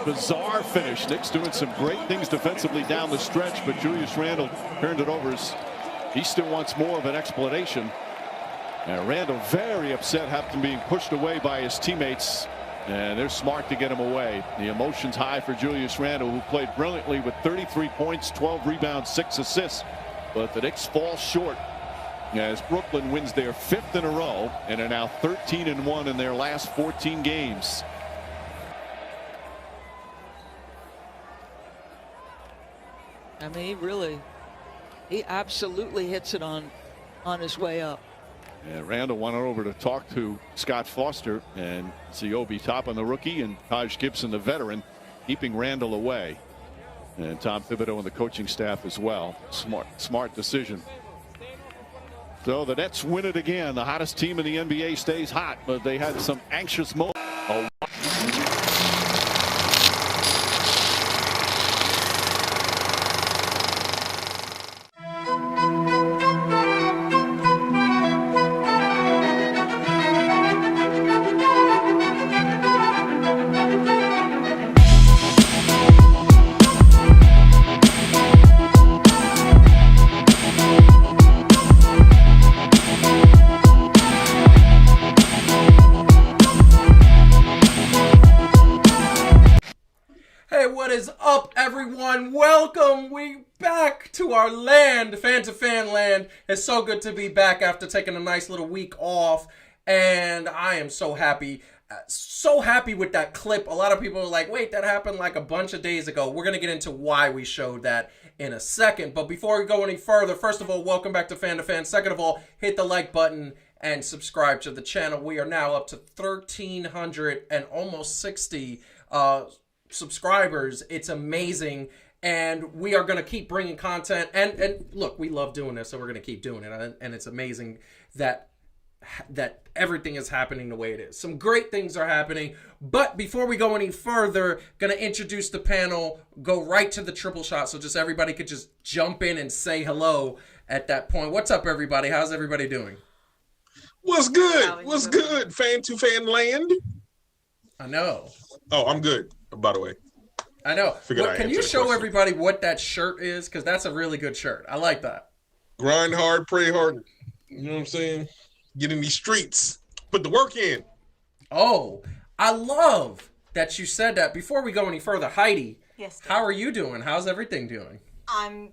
bizarre finish. Knicks doing some great things defensively down the stretch, but Julius Randle turned it over. He still wants more of an explanation. And Randle very upset after being pushed away by his teammates. And they're smart to get him away. The emotion's high for Julius Randle, who played brilliantly with 33 points, 12 rebounds, 6 assists. But the Knicks fall short as Brooklyn wins their 5th in a row and are now 13-1 in their last 14 games. I mean, he absolutely hits it on his way up. And Randle went over to talk to Scott Foster, and Ziobi topping the rookie and Taj Gibson the veteran keeping Randle away, and Tom Thibodeau and the coaching staff as well. Smart decision. So the Nets win it again. The hottest team in the NBA stays hot, but they had some anxious moments. Welcome, we back to our land, fan to fan land. It's so good to be back after taking a nice little week off, and I am so happy with that clip. A lot of people are like, wait, that happened like a bunch of days ago. We're gonna get into why we showed that in a second, but before we go any further, first of all, welcome back to Fan to Fan. Second of all, hit the like button and subscribe to the channel. We are now up to 1,300 and almost 60 subscribers. It's amazing. And we are going to keep bringing content. And look, we love doing this, so we're going to keep doing it. And it's amazing that everything is happening the way it is. Some great things are happening. But before we go any further, going to introduce the panel, go right to the triple shot. So just everybody could just jump in and say hello at that point. What's up, everybody? How's everybody doing? What's good? What's good? Fan to fan land? I know. Oh, I'm good, by the way. I know. Can you show everybody what that shirt is? Because that's a really good shirt. I like that. Grind hard, pray hard. You know what I'm saying? Get in these streets. Put the work in. Oh, I love that you said that. Before we go any further, Heidi, yes, how are you doing? How's everything doing? I'm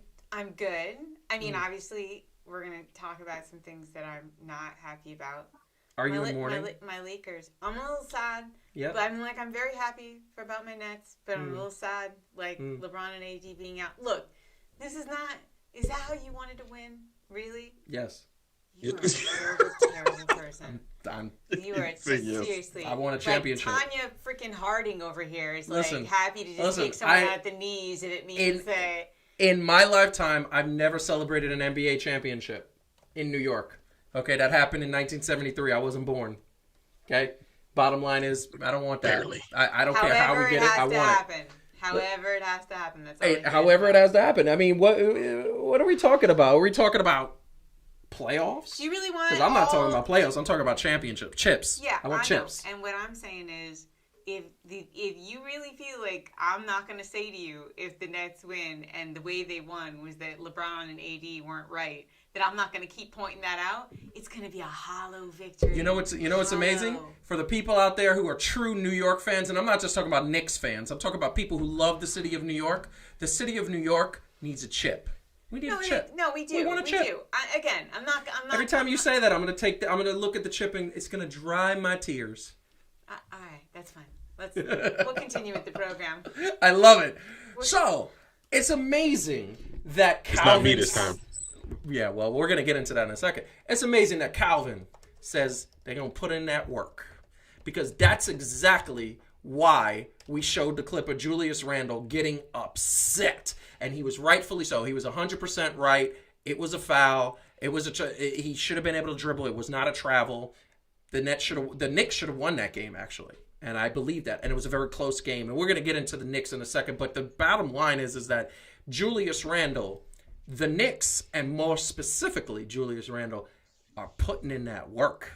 good. I mean, obviously, we're going to talk about some things that I'm not happy about. Are you in mourning? My Lakers. I'm a little sad. Yeah. But I'm very happy about my Nets, but I'm a little sad, LeBron and AD being out. Look, is that how you wanted to win? Really? Yes. You are a terrible person. You are seriously. I won a championship. Like Tanya freaking Harding over here is happy to just take someone at the knees if it means that. In my lifetime, I've never celebrated an NBA championship in New York. Okay, that happened in 1973. I wasn't born. Okay? Bottom line is, I don't want that. Barely. I don't care how we get it. I want it. However it has to happen. That's all however it has to happen. I mean, what are we talking about? Are we talking about playoffs? Do you really want? Because I'm not talking about playoffs. I'm talking about championship chips. Yeah, I want chips. And what I'm saying is, if you really feel like I'm not going to say to you if the Nets win and the way they won was that LeBron and AD weren't right, that I'm not going to keep pointing that out, it's going to be a hollow victory. You know what's amazing? For the people out there who are true New York fans, and I'm not just talking about Knicks fans, I'm talking about people who love the city of New York. The city of New York needs a chip. We need a chip. No, we do. We want a chip. Do. I'm not. Every time you say that, I'm going to look at the chip and it's going to dry my tears. All right, that's fine. We'll continue with the program. I love it. So, it's amazing that Calvin... It's not me this time. Yeah, well, we're going to get into that in a second. It's amazing that Calvin says they're going to put in that work. Because that's exactly why we showed the clip of Julius Randle getting upset. And he was rightfully so. He was 100% right. It was a foul. He should have been able to dribble. It was not a travel. The Knicks should have won that game, actually. And I believe that. And it was a very close game. And we're going to get into the Knicks in a second. But the bottom line is that Julius Randle, the Knicks, and more specifically Julius Randle, are putting in that work.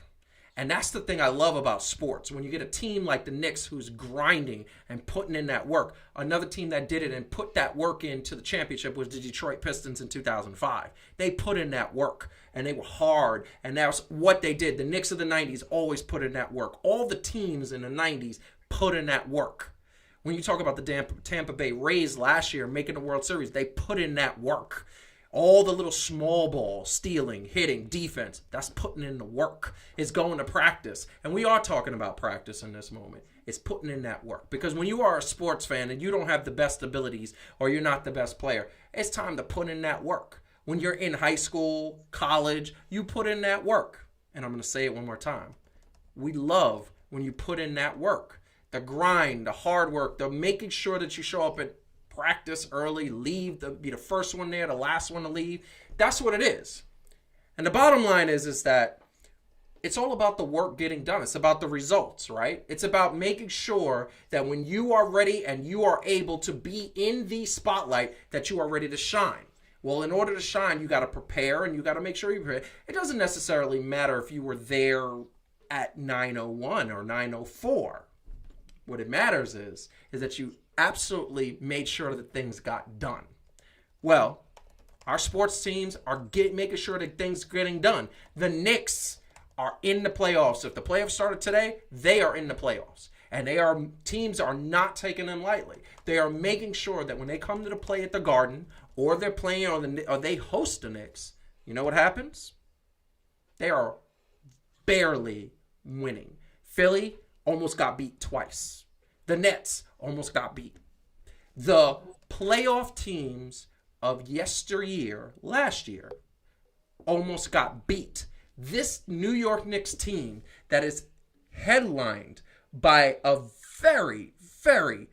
And that's the thing I love about sports. When you get a team like the Knicks who's grinding and putting in that work. Another team that did it and put that work into the championship was the Detroit Pistons in 2005. They put in that work, and they were hard, and that's what they did. The Knicks of the 90s always put in that work. All the teams in the 90s put in that work. When you talk about the Tampa Bay Rays last year making the World Series, they put in that work. All the little small ball, stealing, hitting, defense, that's putting in the work. It's going to practice. And we are talking about practice in this moment. It's putting in that work. Because when you are a sports fan and you don't have the best abilities or you're not the best player, it's time to put in that work. When you're in high school, college, you put in that work. And I'm going to say it one more time. We love when you put in that work. The grind, the hard work, the making sure that you show up at practice early, leave, be the first one there, the last one to leave. That's what it is. And the bottom line is that it's all about the work getting done. It's about the results, right? It's about making sure that when you are ready and you are able to be in the spotlight, that you are ready to shine. Well, in order to shine, you got to prepare and you got to make sure you prepare. It doesn't necessarily matter if you were there at 9:01 or 9:04. What it matters is that you absolutely made sure that things got done. Well, our sports teams are making sure that things are getting done. The Knicks are in the playoffs. If the playoffs started today, they are in the playoffs. And teams are not taking them lightly. They are making sure that when they come to the play at the Garden, or they're playing or they host the Knicks, you know what happens? They are barely winning. Philly almost got beat twice. The Nets almost got beat. The playoff teams of yesteryear, last year, almost got beat. This New York Knicks team that is headlined by a very, very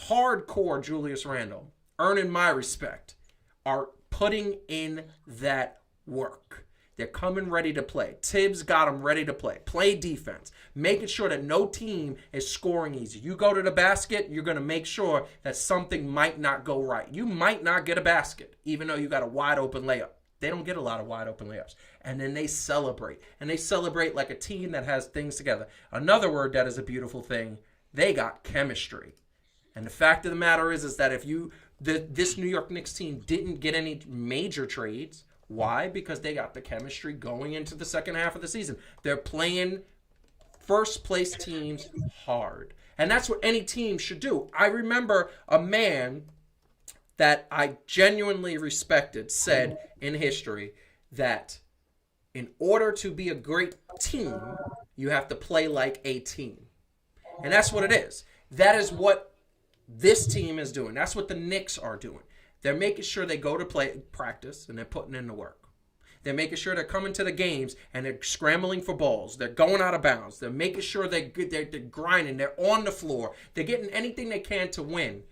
hardcore Julius Randle, earning my respect, are putting in that work. They're coming ready to play. Tibbs got them ready to play defense, making sure that no team is scoring easy. You go to the basket, you're going to make sure that something might not go right. You might not get a basket, even though you got a wide open layup. They don't get a lot of wide open layups. And then they celebrate. And they celebrate like a team that has things together. Another word that is a beautiful thing, they got chemistry. And the fact of the matter is that if this New York Knicks team didn't get any major trades. Why? Because they got the chemistry going into the second half of the season. They're playing first place teams hard. And that's what any team should do. I remember a man that I genuinely respected said in history that in order to be a great team, you have to play like a team. And that's what it is. That is what this team is doing. That's what the Knicks are doing. They're making sure they go to practice and they're putting in the work. They're making sure they're coming to the games and they're scrambling for balls. They're going out of bounds. They're making sure they're grinding. They're on the floor. They're getting anything they can to win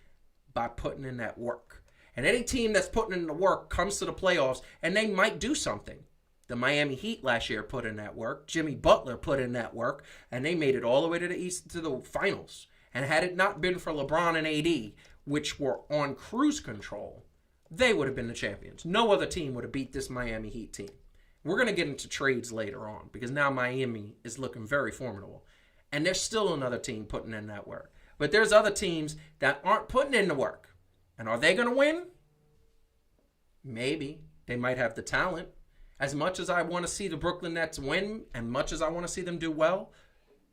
by putting in that work. And any team that's putting in the work comes to the playoffs and they might do something. The Miami Heat last year put in that work. Jimmy Butler put in that work. And they made it all the way to the finals. And had it not been for LeBron and AD, which were on cruise control, they would have been the champions. No other team would have beat this Miami Heat team. We're going to get into trades later on because now Miami is looking very formidable. And there's still another team putting in that work. But there's other teams that aren't putting in the work. And are they going to win? Maybe. They might have the talent. As much as I want to see the Brooklyn Nets win and much as I want to see them do well,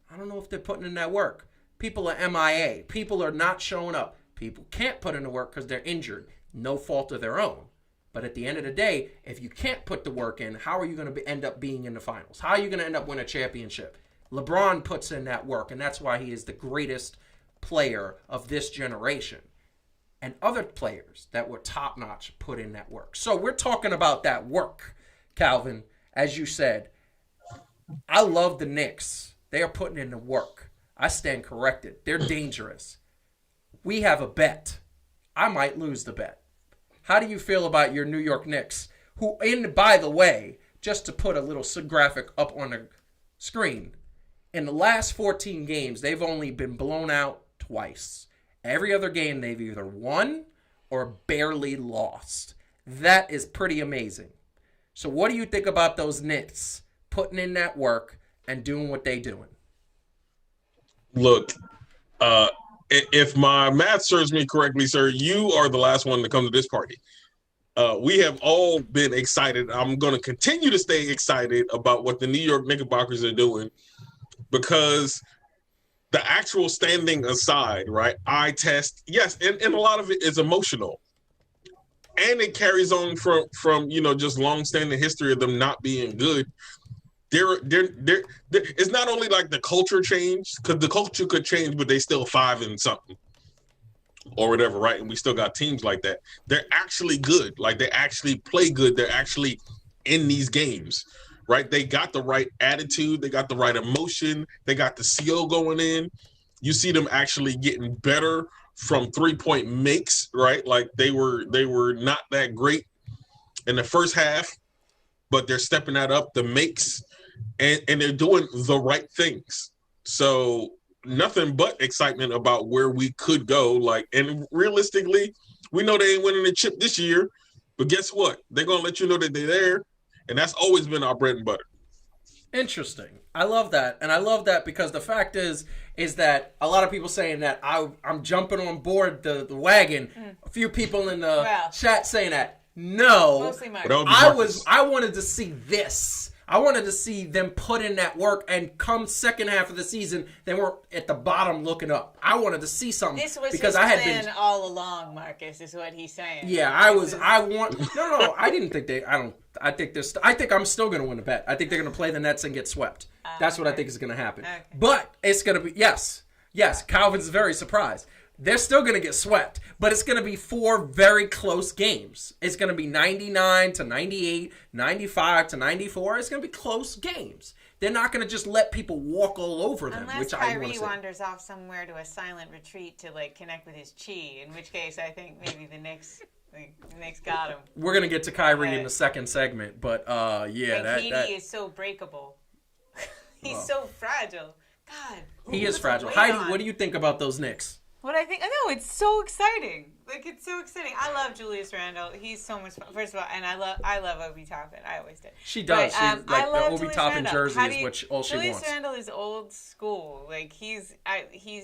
I don't know if they're putting in that work. People are MIA. People are not showing up. People can't put in the work because they're injured. No fault of their own. But at the end of the day, if you can't put the work in, how are you going to end up being in the finals? How are you going to end up winning a championship? LeBron puts in that work, and that's why he is the greatest player of this generation. And other players that were top-notch put in that work. So we're talking about that work, Calvin. As you said, I love the Knicks. They are putting in the work. I stand corrected. They're dangerous. We have a bet. I might lose the bet. How do you feel about your New York Knicks, who, by the way, just to put a little graphic up on the screen, in the last 14 games, they've only been blown out twice. Every other game, they've either won or barely lost. That is pretty amazing. So what do you think about those Knicks putting in that work and doing what they doing. Look, if my math serves me correctly, sir, you are the last one to come to this party. We have all been excited. I'm going to continue to stay excited about what the New York Knickerbockers are doing, because the actual standing aside, right? Eye test, yes, and a lot of it is emotional. And it carries on from just long-standing history of them not being good. It's not only like the culture changed, because the culture could change, but they still 5 and something or whatever, right? And we still got teams like that. They're actually good. Like, they actually play good. They're actually in these games, right? They got the right attitude. They got the right emotion. They got the CO going in. You see them actually getting better from 3-point makes, right? Like, they were not that great in the first half, but they're stepping that up, the makes, and they're doing the right things. So nothing but excitement about where we could go. Like, and realistically, we know they ain't winning the chip this year, but guess what? They're going to let you know that they're there, and that's always been our bread and butter. Interesting. I love that. And I love that because the fact is that a lot of people saying that I'm jumping on board the wagon. A few people in the chat saying that. No. Mostly Mike. I wanted to see this. I wanted to see them put in that work, and come second half of the season, they weren't at the bottom looking up. I wanted to see something. This was because his I had plan been all along, Marcus, is what he's saying. Yeah, No, I didn't think I think I'm still going to win a bet. I think they're going to play the Nets and get swept. That's what I think is going to happen. Okay. But it's going to be, yes, Calvin's very surprised. They're still going to get swept, but it's going to be 4 very close games. It's going to be 99-98, 95-94. It's going to be close games. They're not going to just let people walk all over them. Unless which I want to Kyrie see. wanders off somewhere to a silent retreat to connect with his chi, in which case I think maybe the Knicks got him. We're going to get to Kyrie in the second segment, but And KD is so breakable. He's so fragile. God. He is fragile. Heidi, what do you think about those Knicks? What I think, I know, it's so exciting. It's so exciting. I love Julius Randle. He's so much fun. First of all, and I love Obi Toppin. I always did. She does. But, the Obi Julius Toppin Randle. jersey is all she Julius wants. Randle is old school. He's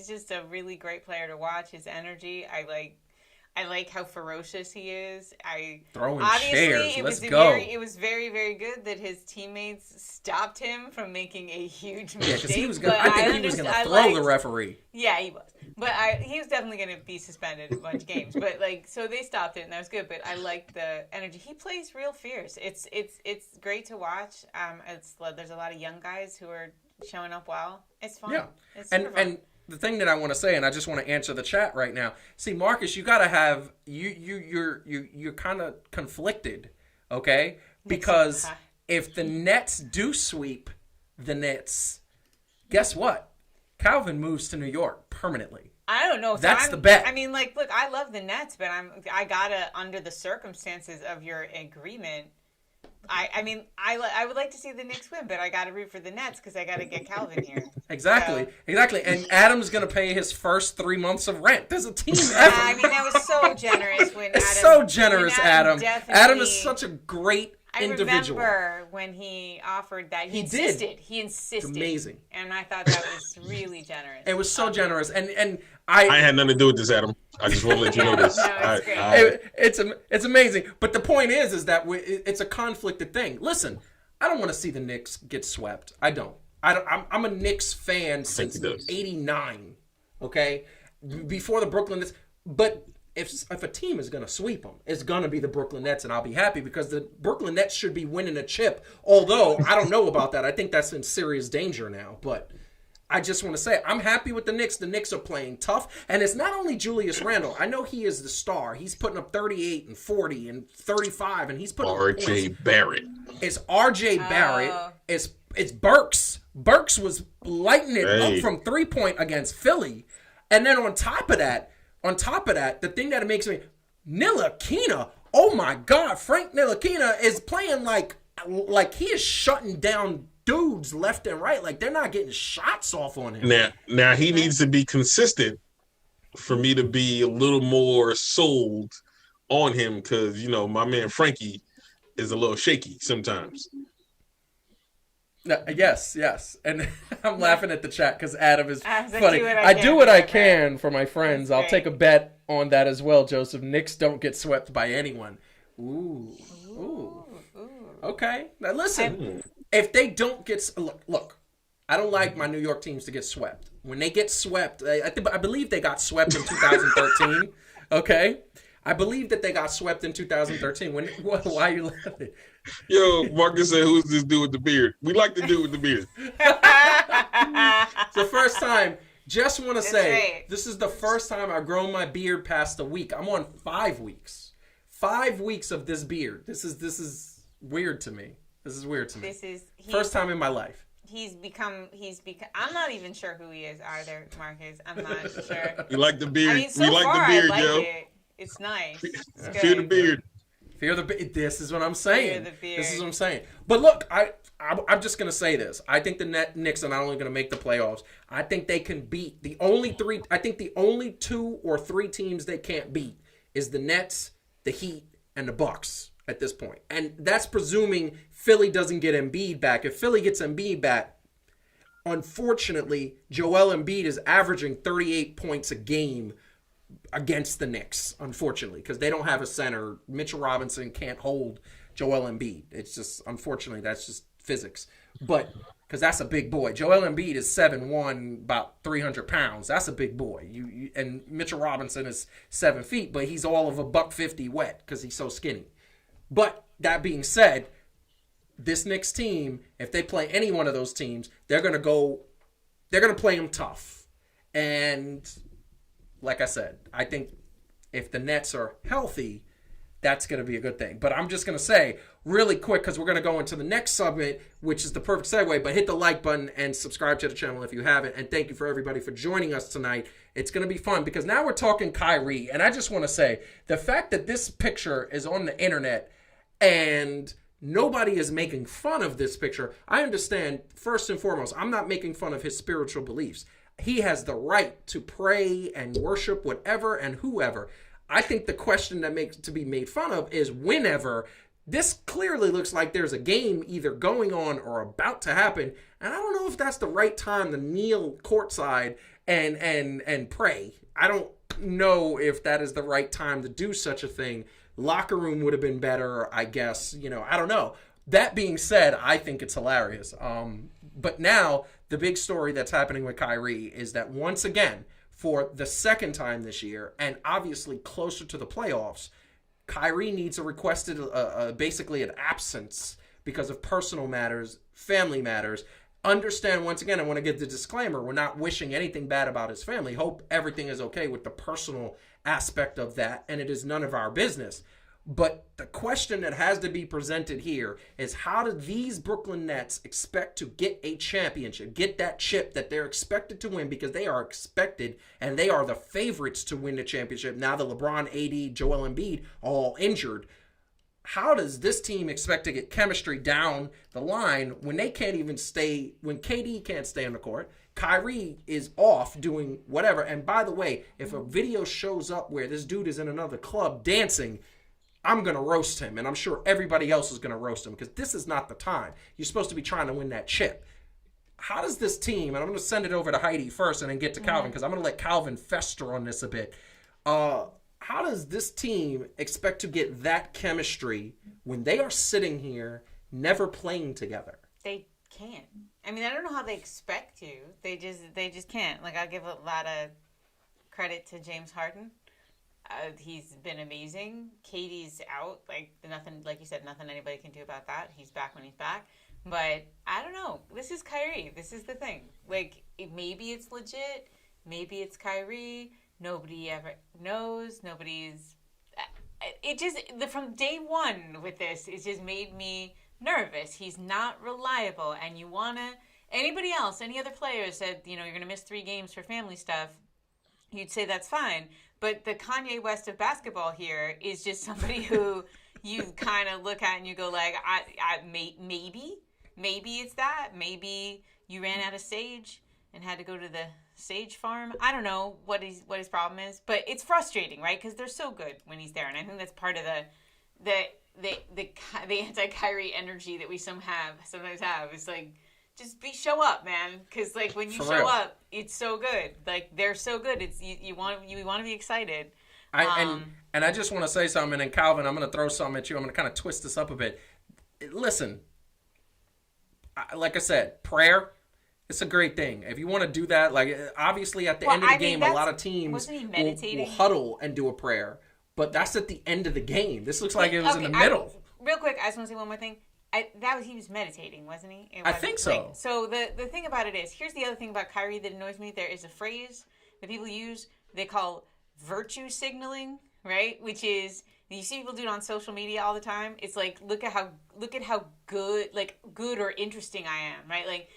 just a really great player to watch. His energy, I like how ferocious he is. Throwing obviously, chairs. It was very, very good that his teammates stopped him from making a huge mistake. Yeah, because he was going. I think he was going to throw the referee. Yeah, he was. But he was definitely going to be suspended a bunch of games. But so they stopped it, and that was good. But I like the energy. He plays real fierce. It's great to watch. There's a lot of young guys who are showing up well. It's fun. Yeah, it's and the thing that I want to say, and I just want to answer the chat right now. See, Marcus, you got to have you're kind of conflicted, okay? Because if the Nets do sweep the Nets, guess what? Calvin moves to New York permanently. I don't know if that's the bet. I mean, look, I love the Nets, but I gotta, under the circumstances of your agreement. I would like to see the Knicks win, but I got to root for the Nets because I got to get Calvin here. Exactly. And Adam's going to pay his first 3 months of rent. There's a team effort. I mean, that was so generous when Adam. It's so generous, Adam. Adam is such a great individual. I remember when he offered that. He insisted. He insisted. Amazing. And I thought that was really generous. It was so generous. And I had nothing to do with this, Adam. I just want to let you know this. No, it's great. It's amazing. But the point is that it's a conflicted thing. Listen, I don't want to see the Knicks get swept. I don't. I'm a Knicks fan since '89. Okay, before the Brooklyn Nets. But if a team is going to sweep them, it's going to be the Brooklyn Nets, and I'll be happy because the Brooklyn Nets should be winning a chip. Although I don't know about that. I think that's in serious danger now. But I just want to say I'm happy with the Knicks. The Knicks are playing tough, and it's not only Julius Randle. I know he is the star. He's putting up 38 and 40 and 35, and he's putting up R.J. Barrett. It's R.J. Barrett. It's Burks. Burks was lighting it up from 3-point against Philly, and then on top of that, the thing that makes me Ntilikina. Oh my God, Frank Ntilikina is playing like he is shutting down dudes left and right. Like they're not getting shots off on him. Now he needs to be consistent for me to be a little more sold on him because my man Frankie is a little shaky sometimes. Yes. And I'm laughing at the chat because Adam is I funny. I do what I can for my friends. I'll take a bet on that as well, Joseph. Knicks don't get swept by anyone. Ooh. Okay. Now listen, if they don't get look, I don't like my New York teams to get swept. When they get swept, I believe they got swept in 2013. Okay. I believe that they got swept in 2013. Why are you laughing? Yo, Marcus said, "Who's this dude with the beard?" We like the dude with the beard. It's the first time. Just want to say, right. This is the first time I've grown my beard past a week. I'm on 5 weeks. 5 weeks of this beard. This is weird to me. First time in my life. He's become. I'm not even sure who he is either, Marcus. I'm not sure. You like the beard? I mean, so we like far, the beard, I like yo. it. It's nice. It's Fear the good. beard. Fear the beard. This is what I'm saying. Fear the beard. This is what I'm saying. But look, I'm just gonna say this. I think the Knicks are not only gonna make the playoffs. I think they can beat the only 2 or 3 teams they can't beat is the Nets, the Heat, and the Bucks at this point. And that's presuming Philly doesn't get Embiid back. If Philly gets Embiid back, unfortunately, Joel Embiid is averaging 38 points a game against the Knicks, unfortunately, because they don't have a center. Mitchell Robinson can't hold Joel Embiid. It's just, unfortunately, that's just physics. But, because that's a big boy. Joel Embiid is 7'1", about 300 pounds. That's a big boy. And Mitchell Robinson is 7 feet, but he's all of a $150 wet because he's so skinny. But, that being said, this Knicks team, if they play any one of those teams, they're going to play them tough. And like I said, I think if the Nets are healthy, that's going to be a good thing. But I'm just going to say really quick, because we're going to go into the next segment, which is the perfect segue, but hit the like button and subscribe to the channel if you haven't. And thank you for everybody for joining us tonight. It's going to be fun because now we're talking Kyrie. And I just want to say the fact that this picture is on the internet and nobody is making fun of this picture, I understand, first and foremost, I'm not making fun of his spiritual beliefs. He has the right to pray and worship whatever and whoever. I think the question that makes to be made fun of is whenever. This clearly looks like there's a game either going on or about to happen, and I don't know if that's the right time to kneel courtside and pray. I don't know if that is the right time to do such a thing. Locker room would have been better, I guess. I don't know. That being said, I think it's hilarious. But now, the big story that's happening with Kyrie is that once again, for the second time this year, and obviously closer to the playoffs, Kyrie needs basically an absence because of personal matters, family matters. Understand, once again, I want to give the disclaimer, we're not wishing anything bad about his family. Hope everything is okay with the personal aspect of that, and it is none of our business. But the question that has to be presented here is, how do these Brooklyn Nets expect to get a championship, get that chip that they're expected to win, because they are expected and they are the favorites to win the championship now that LeBron, AD, Joel Embiid are all injured. How does this team expect to get chemistry down the line when they can't even stay, when KD can't stay on the court, Kyrie is off doing whatever. And by the way, if a video shows up where this dude is in another club dancing, I'm going to roast him, and I'm sure everybody else is going to roast him because this is not the time. You're supposed to be trying to win that chip. How does this team, and I'm going to send it over to Heidi first and then get to Calvin because I'm going to let Calvin fester on this a bit. How does this team expect to get that chemistry when they are sitting here never playing together? They can't. I mean, I don't know how they expect to. They just can't. Like, I'll give a lot of credit to James Harden. He's been amazing. Katie's out. Nothing, like you said, nothing anybody can do about that. He's back when he's back. But I don't know. This is Kyrie. This is the thing. Maybe it's legit. Maybe it's Kyrie. Nobody ever knows. It just, from day one with this, it just made me nervous. He's not reliable. And you want to, anybody else, any other players said, you're going to miss 3 games for family stuff, you'd say that's fine. But the Kanye West of basketball here is just somebody who you kind of look at and you go maybe it's that. Maybe you ran out of sage and had to go to the sage farm. I don't know what his problem is, but it's frustrating, right? Because they're so good when he's there, and I think that's part of the anti-Kyrie energy that we sometimes have. It's like show up, man. Because like when you For show real. up, it's so good. Like they're so good. It's you want to be excited. And I just want to say something, and Calvin, I'm going to throw something at you. I'm going to kind of twist this up a bit. Listen, like I said, prayer, it's a great thing. If you want to do that, like obviously at the end of the game, a lot of teams will huddle and do a prayer. But that's at the end of the game. This looks like it was in the middle. Real quick, I just want to say one more thing. He was meditating, wasn't he? I think so. Like, so the thing about it is, here's the other thing about Kyrie that annoys me. There is a phrase that people use, they call virtue signaling, right? Which is, you see people do it on social media all the time. It's like, look at how good or interesting I am, right? Like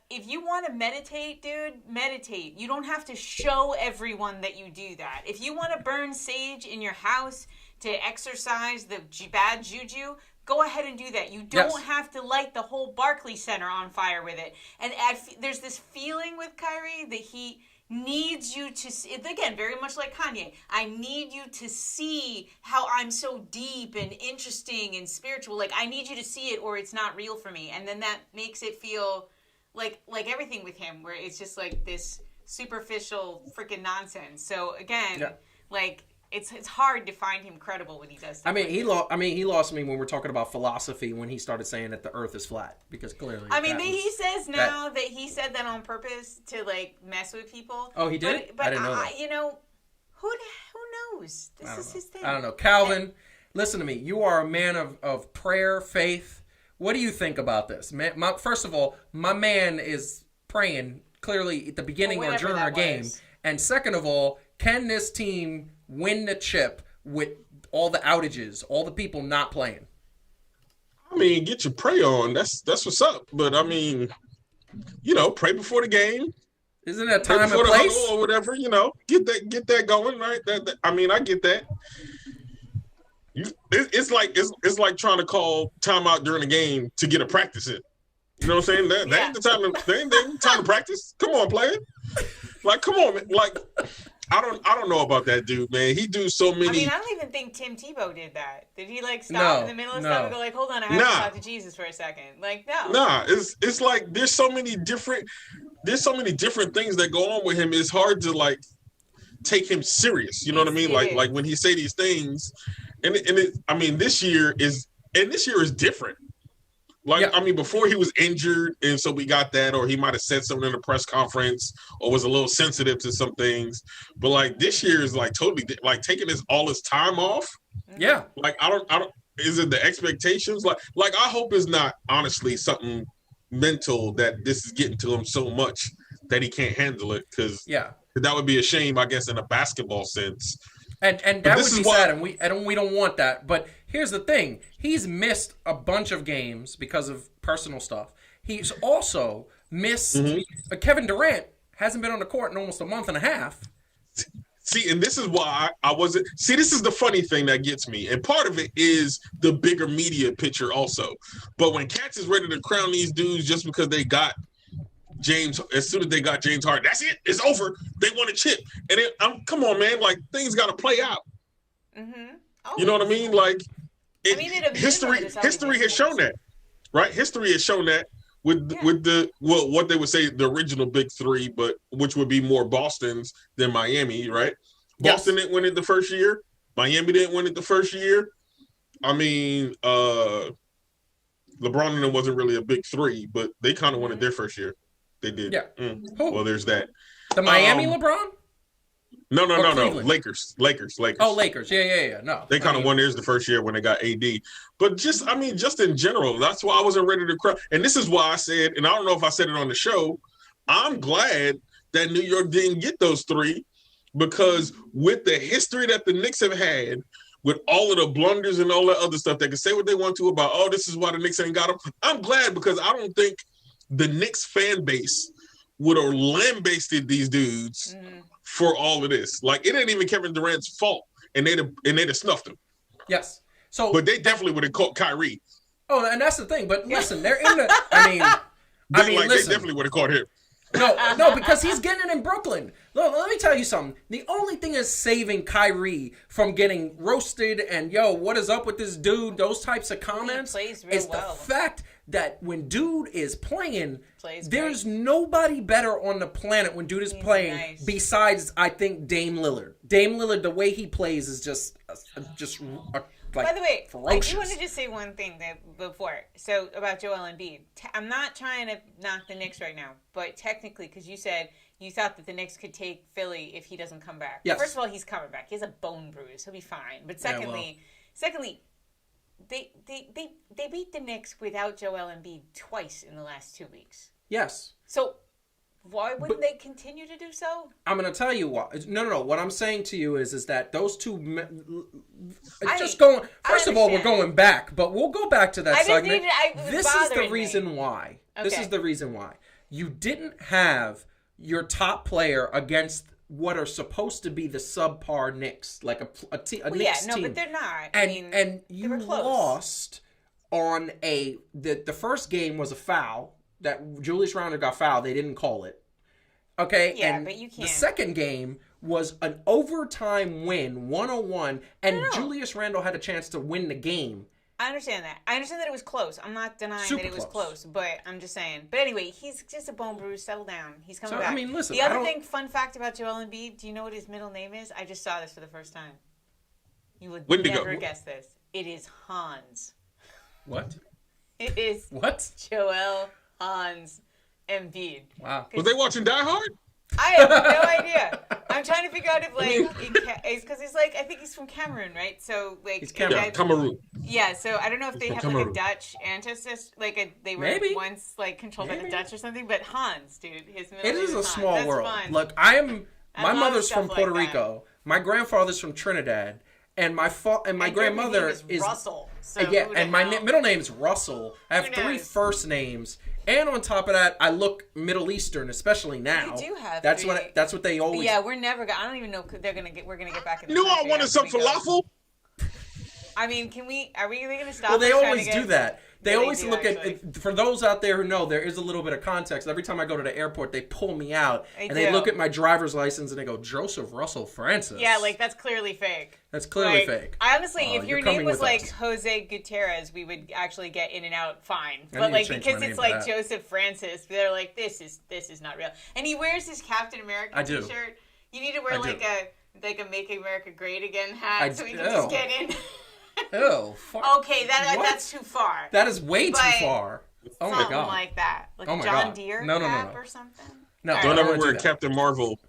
if you want to meditate, dude, meditate. You don't have to show everyone that you do that. If you want to burn sage in your house to exorcise the bad juju, go ahead and do that. You don't have to light the whole Barclays Center on fire with it. And there's this feeling with Kyrie that he needs you to see, again, very much like Kanye, I need you to see how I'm so deep and interesting and spiritual. Like, I need you to see it or it's not real for me. And then that makes it feel like everything with him, where it's just like this superficial freaking nonsense. So again, like it's hard to find him credible when he does stuff. He lost me when we're talking about philosophy when he started saying that the Earth is flat, because clearly. He says now that he said that on purpose to like mess with people. Oh, he did? But I didn't know that. You know, who knows? This is his thing. I don't know, Calvin. Listen to me. You are a man of prayer, faith. What do you think about this, man? First of all, my man is praying clearly at the beginning or during a game. And second of all, can this team win the chip with all the outages, all the people not playing? I mean, get your prayer on. That's what's up. But I mean, pray before the game. Isn't that time and place or whatever? Get that going, right? I get that. It's like trying to call timeout during the game to get a practice in. You know what I'm saying? That ain't the time. That ain't the time to practice. Come on, player. Like, come on, man. Like, I don't know about that dude, man. He do so many. I mean, I don't even think Tim Tebow did that. Did he like stop in the middle of stuff and go like, "Hold on, I have to talk to Jesus for a second"? Like, no. Nah, it's like there's so many different things that go on with him. It's hard to like take him serious. You know what I mean? Like when he say these things, this year is different. Like, I mean, before he was injured, and so we got that, or he might have said something in a press conference, or was a little sensitive to some things. But like this year is like totally like taking all his time off. Yeah. Like I don't. Is it the expectations? Like I hope it's not honestly something mental that this is getting to him so much that he can't handle it. Because that would be a shame, I guess, in a basketball sense. And that would be sad, and we don't want that. But here's the thing: he's missed a bunch of games because of personal stuff. He's also missed. Kevin Durant hasn't been on the court in almost a month and a half. See, and this is why I wasn't. See, this is the funny thing that gets me, and part of it is the bigger media picture also. But when Cats is ready to crown these dudes just because they got James, as soon as they got James Harden, that's it. It's over. They won a chip, and come on, man. Like, things got to play out. You know what I mean? Like, history has shown that, right? History has shown that with what they would say the original big three, but which would be more Boston's than Miami, right? Boston didn't win it the first year. Miami didn't win it the first year. I mean, LeBron and them wasn't really a big three, but they kind of won it their first year. They did. Yeah. Well, there's that. The Miami LeBron? No. Lakers. Oh, Lakers. Yeah. No. They kind of won theirs the first year when they got AD. But just in general, that's why I wasn't ready to cry. And this is why I said, and I don't know if I said it on the show, I'm glad that New York didn't get those three, because with the history that the Knicks have had, with all of the blunders and all that other stuff, they can say what they want to about, oh, this is why the Knicks ain't got them. I'm glad, because I don't think the Knicks fan base would have lambasted these dudes for all of this. Like, it ain't even Kevin Durant's fault, and they'd have snuffed him. Yes. But they definitely would have caught Kyrie. Oh, and that's the thing. But listen, they're in the. They definitely would have caught him. No, because he's getting it in Brooklyn. Look, let me tell you something. The only thing is saving Kyrie from getting roasted and, what is up with this dude? Those types of comments He plays real is well. the fact that when dude is playing, Plays there's great. nobody better on the planet when dude is playing nice. besides, I think, Dame Lillard. Dame Lillard, the way he plays is just like, By the way, ferocious. I do want to just say one thing before. So about Joel Embiid. I'm not trying to knock the Knicks right now, but technically, because you said you thought that the Knicks could take Philly if he doesn't come back. Yes. First of all, he's coming back. He has a bone bruise. He'll be fine. But secondly, they beat the Knicks without Joel Embiid twice in the last 2 weeks. Yes. So why wouldn't they continue to do so? I'm going to tell you what. No. What I'm saying to you is that those two... First of all, we're going back, but we'll go back to that segment. This is the reason why. Okay. This is the reason why. You didn't have your top player against what are supposed to be the subpar Knicks, like a Knicks team. Yeah, no, but they're not. And you lost on the first game was a foul that Julius Randle got fouled. They didn't call it. Okay, yeah, and but you can't. The second game was an overtime win, 101, and Julius Randle had a chance to win the game. I understand that. I understand that it was close. I'm not denying that it was close, but I'm just saying. But anyway, he's just a bone bruise. Settle down. He's coming back. I mean, listen. The other thing, fun fact about Joel Embiid, do you know what his middle name is? I just saw this for the first time. You would never guess this. It is Hans. What? It is what? Joel Hans Embiid. Wow. Was they watching Die Hard? I have no idea. I'm trying to figure out if it's because he's I think he's from Cameroon, right? So he's Cameroon. Yeah, so I don't know if they have a Dutch ancestor, they were once controlled by the Dutch or something. But Hans, dude, his middle name is a Hans. small That's world. fun. Look, my mother's from Puerto Rico. My grandfather's from Trinidad, and my grandmother is Russell. So and my middle name is Russell. I have 3 first names. And on top of that, I look Middle Eastern, especially now. You do have. That's what they always. Yeah, we're never gonna. I don't even know if we're gonna get back in. You know, I wanted some falafel. I mean, are we really gonna stop? Well, they always do that. They always look at. For those out there who know, there is a little bit of context. Every time I go to the airport, they pull me out they look at my driver's license and they go, Joseph Russell Francis. Yeah, that's clearly fake. That's clearly fake. I honestly, if your name was Jose Gutierrez, we would actually get in and out fine. But because it's Joseph Francis, they're like, this is not real. And he wears his Captain America T-shirt. You need to wear like a Make America Great Again hat so we can just get in. Oh, okay, that's too far. That is way too far. Oh my god. Something like that. Like a John Deere cap or something. No, don't ever wear a Captain Marvel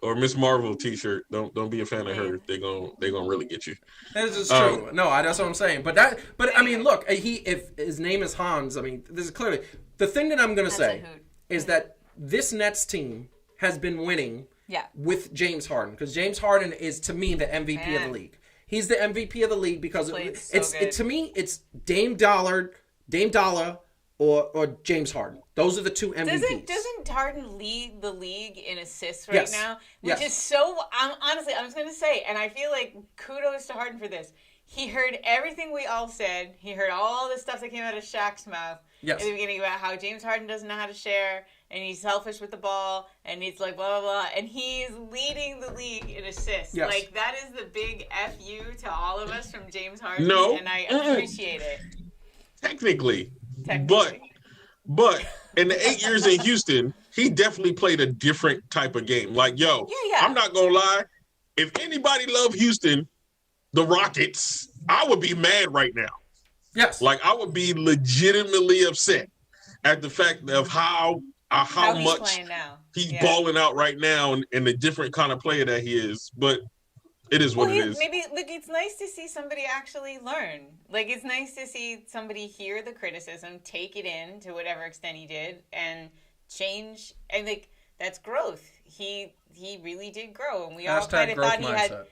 or Miss Marvel T-shirt. Don't be a fan of her. They gonna really get you. This is true. No, that's what I'm saying. But I mean, look, if his name is Hans, I mean, this is clearly the thing that I'm gonna say is that this Nets team has been winning with James Harden, because James Harden is, to me, the MVP of the league. He's the MVP of the league because to me it's Dame Dollar or James Harden. Those are the two MVPs. Doesn't Harden lead the league in assists right now? Which is so. Honestly, I was going to say, and I feel like kudos to Harden for this. He heard everything we all said. He heard all the stuff that came out of Shaq's mouth at the beginning about how James Harden doesn't know how to share, and he's selfish with the ball, and he's like blah, blah, blah. And he's leading the league in assists. Yes. That is the big FU to all of us from James Harden. No. And I appreciate it. Technically. But in the 8 years in Houston, he definitely played a different type of game. I'm not going to lie. If anybody loved Houston, the Rockets, I would be mad right now. Yes. I would be legitimately upset at the fact of how much he's balling out right now and the different kind of player that he is. But it is what it is. Maybe it's nice to see somebody actually learn. It's nice to see somebody hear the criticism, take it in to whatever extent he did, and change. And that's growth. He really did grow, and we all kind of thought he had.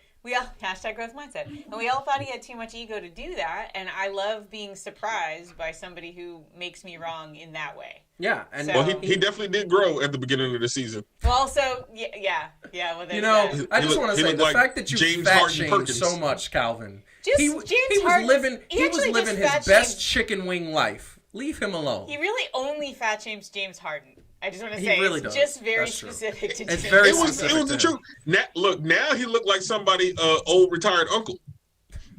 Hashtag growth mindset. And we all thought he had too much ego to do that. And I love being surprised by somebody who makes me wrong in that way. Yeah. And he definitely did grow at the beginning of the season. Well, so, yeah. Well, I just want to say the fact that you fat shamed so much, Calvin. He was living his best chicken wing life. Leave him alone. He really only fat shames James Harden. I just want to He say really it's does. just very specific to James. It was the truth. Now he looked like somebody old retired uncle.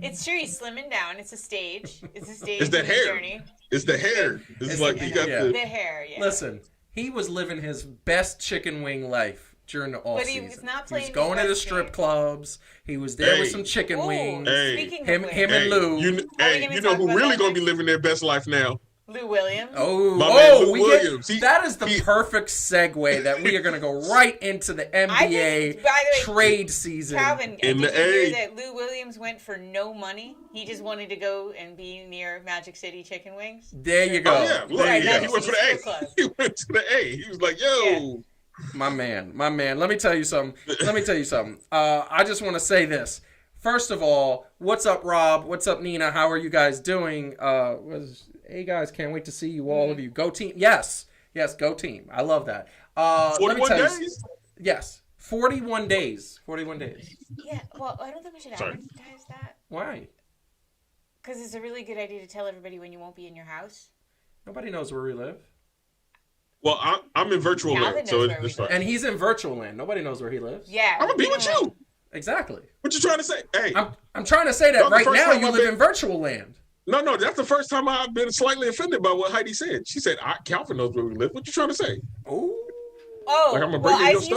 It's true. He's slimming down. It's a stage. It's a stage. It's that hair. Journey. It's the hair. It's like he got the hair. Yeah. Listen, he was living his best chicken wing life during the off season. But he was not playing. He was going to the strip clubs. He was there with some chicken wings. Speaking him of and Lou. You know who really gonna be living their best life now? Lou Williams. My man Lou Williams. That is the perfect segue that we are going to go right into the NBA trade season. Calvin, did you hear that Lou Williams went for no money? He just wanted to go and be near Magic City Chicken Wings. There you go. Oh, yeah. Look, he went for the A. He went to the A. He was like, yo. Yeah. My man. Let me tell you something. I just want to say this. First of all, what's up, Rob? What's up, Nina? How are you guys doing? Hey, guys, can't wait to see you, all of you. Go team. Yes, go team. I love that. 41 days? Yes, 41 days. 41 days. Yeah, well, I don't think we should advertise that. Why? Because it's a really good idea to tell everybody when you won't be in your house. Nobody knows where we live. Well, I'm in virtual land, so it's fine. And he's in virtual land. Nobody knows where he lives. Yeah. I'm going to be with you. Exactly. What you trying to say? Hey. I'm trying to say that right now you live in virtual land. No, that's the first time I've been slightly offended by what Heidi said. She said, Calvin knows where we live. What you trying to say? You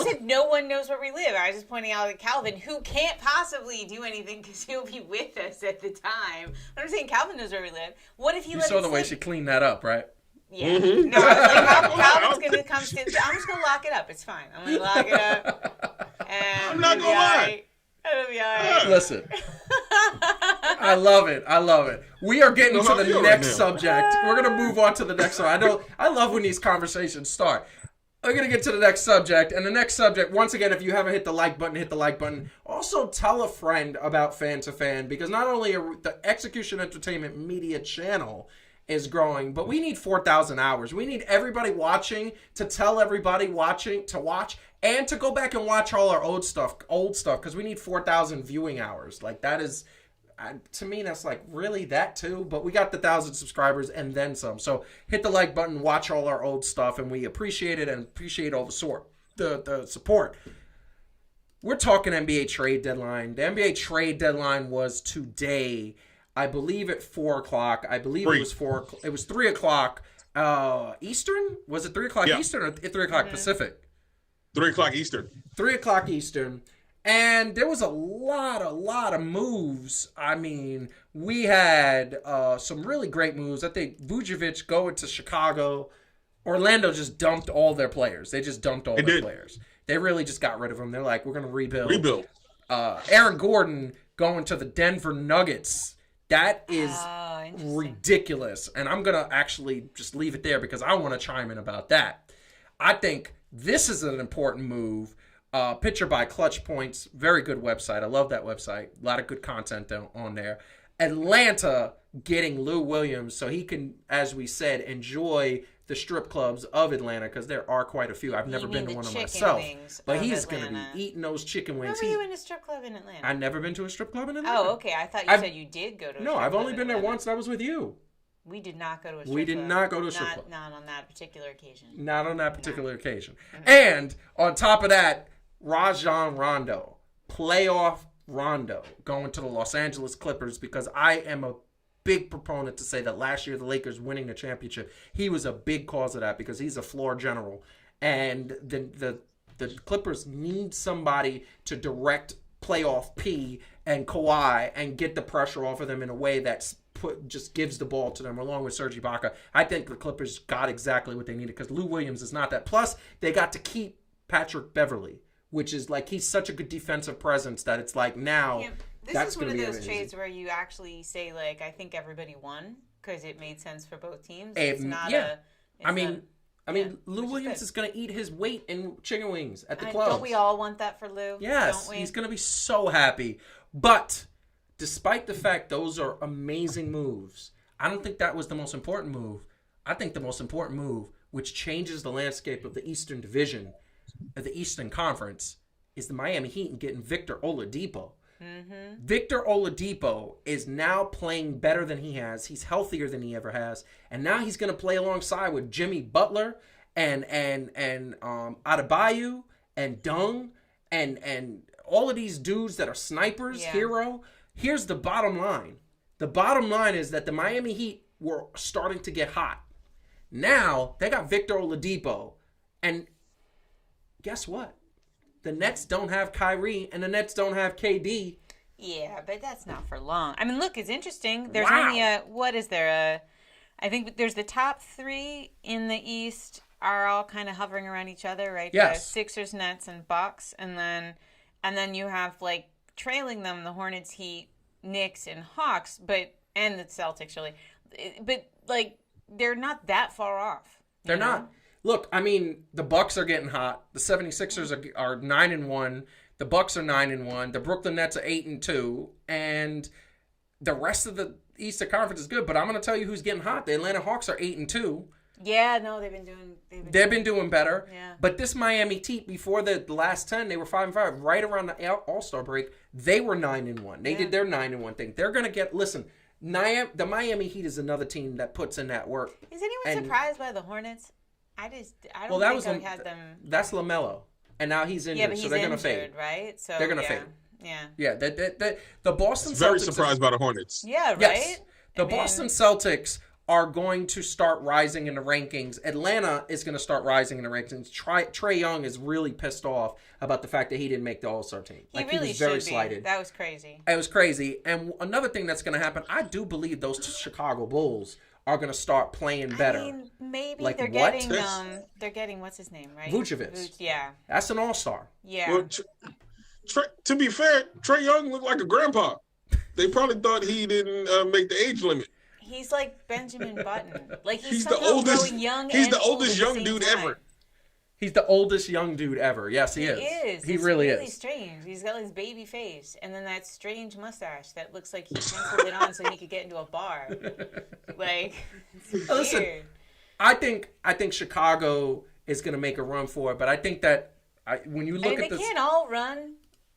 said no one knows where we live. I was just pointing out that Calvin, who can't possibly do anything because he'll be with us at the time. But I'm saying Calvin knows where we live. What if he You saw the way she cleaned that up, right? Yeah. Mm-hmm. No, I was like, Calvin's going to come. I'm just going to lock it up. It's fine. I'm going to lock it up. And I'm not going to lie. It'll be all right. Listen, I love it. We are getting to the next subject. We're gonna move on to the next one. I love when these conversations start. We're gonna get to the next subject, and the next subject. Once again, if you haven't hit the like button, hit the like button. Also, tell a friend about Fan to Fan because not only are the Execution Entertainment Media channel is growing, but we need 4,000 hours. We need everybody watching to tell everybody watching to watch. And to go back and watch all our old stuff, because we need 4,000 viewing hours. Like, that is, to me, that's like, really, that too? But we got the 1,000 subscribers and then some. So hit the like button, watch all our old stuff, and we appreciate it and appreciate all the support. We're talking NBA trade deadline. The NBA trade deadline was today, I believe at 4 o'clock. I believe it was 4. It was 3 o'clock Eastern? Was it 3 o'clock Eastern or 3 o'clock Pacific? 3 o'clock Eastern. 3 o'clock Eastern. And there was a lot of moves. I mean, we had some really great moves. I think Vucevic going to Chicago. Orlando just dumped all their players. They just dumped all their players. They really just got rid of them. They're like, we're going to rebuild. Aaron Gordon going to the Denver Nuggets. That is ridiculous. And I'm going to actually just leave it there because I want to chime in about that. I think this is an important move. Picture by Clutch Points. Very good website. I love that website. A lot of good content on there. Atlanta getting Lou Williams so he can, as we said, enjoy the strip clubs of Atlanta because there are quite a few. I've never been to one of myself. But he's going to be eating those chicken wings. Were you in a strip club in Atlanta? I've never been to a strip club in Atlanta. Oh, okay. I thought you said you did go to a strip club. No, I've only been there once and I was with you. We did not go to a strip club. We did not go to a strip club. Not on that particular occasion. Not on that particular occasion. And on top of that, Rajon Rondo, playoff Rondo, going to the Los Angeles Clippers because I am a big proponent to say that last year the Lakers winning the championship, he was a big cause of that because he's a floor general. And the Clippers need somebody to direct playoff P and Kawhi and get the pressure off of them in a way that's just gives the ball to them along with Serge Ibaka. I think the Clippers got exactly what they needed because Lou Williams is not that. Plus, they got to keep Patrick Beverley, which is like he's such a good defensive presence that it's like now this is one of those trades where you actually say like I think everybody won because it made sense for both teams. It's not I mean, Lou Williams is going to eat his weight in chicken wings at the club. Don't we all want that for Lou? Yes, don't we? He's going to be so happy. But despite the fact those are amazing moves, I don't think that was the most important move. I think the most important move, which changes the landscape of the Eastern Division, of the Eastern Conference, is the Miami Heat and getting Victor Oladipo. Mm-hmm. Victor Oladipo is now playing better than he has. He's healthier than he ever has, and now he's going to play alongside with Jimmy Butler and Adebayo and Dung and all of these dudes that are snipers. Hero. Here's the bottom line. The bottom line is that the Miami Heat were starting to get hot. Now they got Victor Oladipo, and guess what? The Nets don't have Kyrie, and the Nets don't have KD. Yeah, but that's not for long. I mean, look, it's interesting. There's Wow. only what is there? I think there's the top 3 in the East are all kind of hovering around each other, right? Yes. The Sixers, Nets, and Bucks, and then you have like trailing them the Hornets, Heat, Knicks, and Hawks, and the Celtics really, but like they're not that far off. They're not. Look, I mean, the Bucks are getting hot. The 76ers are 9-1. The Bucks are 9-1. The Brooklyn Nets are 8-2, and the rest of the Eastern Conference is good. But I'm going to tell you who's getting hot. The Atlanta Hawks are 8-2. Yeah, no, they've been doing better. Yeah. But this Miami Heat, before the last 10, they were 5-5. Right around the All-Star break, they were 9-1. They did their 9-1 thing. They're going to get. Listen, the Miami Heat is another team that puts in that work. Is anyone surprised by the Hornets? I don't think I had them. That's LaMelo, and now he's injured, Yeah, but he's so they're going to injured, fade. right? So They're going to fade. Yeah. Yeah, the Boston Celtics. Very surprised by the Hornets. Yeah, right? Yes. The Boston Celtics are going to start rising in the rankings. Atlanta is going to start rising in the rankings. Trae Young is really pissed off about the fact that he didn't make the All-Star team. He really was very should be. slighted. That was crazy. It was crazy. And another thing that's going to happen, I do believe those Chicago Bulls are going to start playing better. I mean, maybe Like they're what? getting what's his name, right? Vucevic. Yeah. That's an All-Star. Yeah. Well, to be fair, Trae Young looked like a grandpa. They probably thought he didn't make the age limit. He's like Benjamin Button. Like He's the oldest. He's the oldest young dude ever. He's the oldest young dude ever. Yes, he is. He is. He it's really really is. strange. He's got his baby face and then that strange mustache that looks like he penciled it on so he could get into a bar. Like, it's Listen, weird. I think Chicago is going to make a run for it, but I think that when you look at they this, can't all run.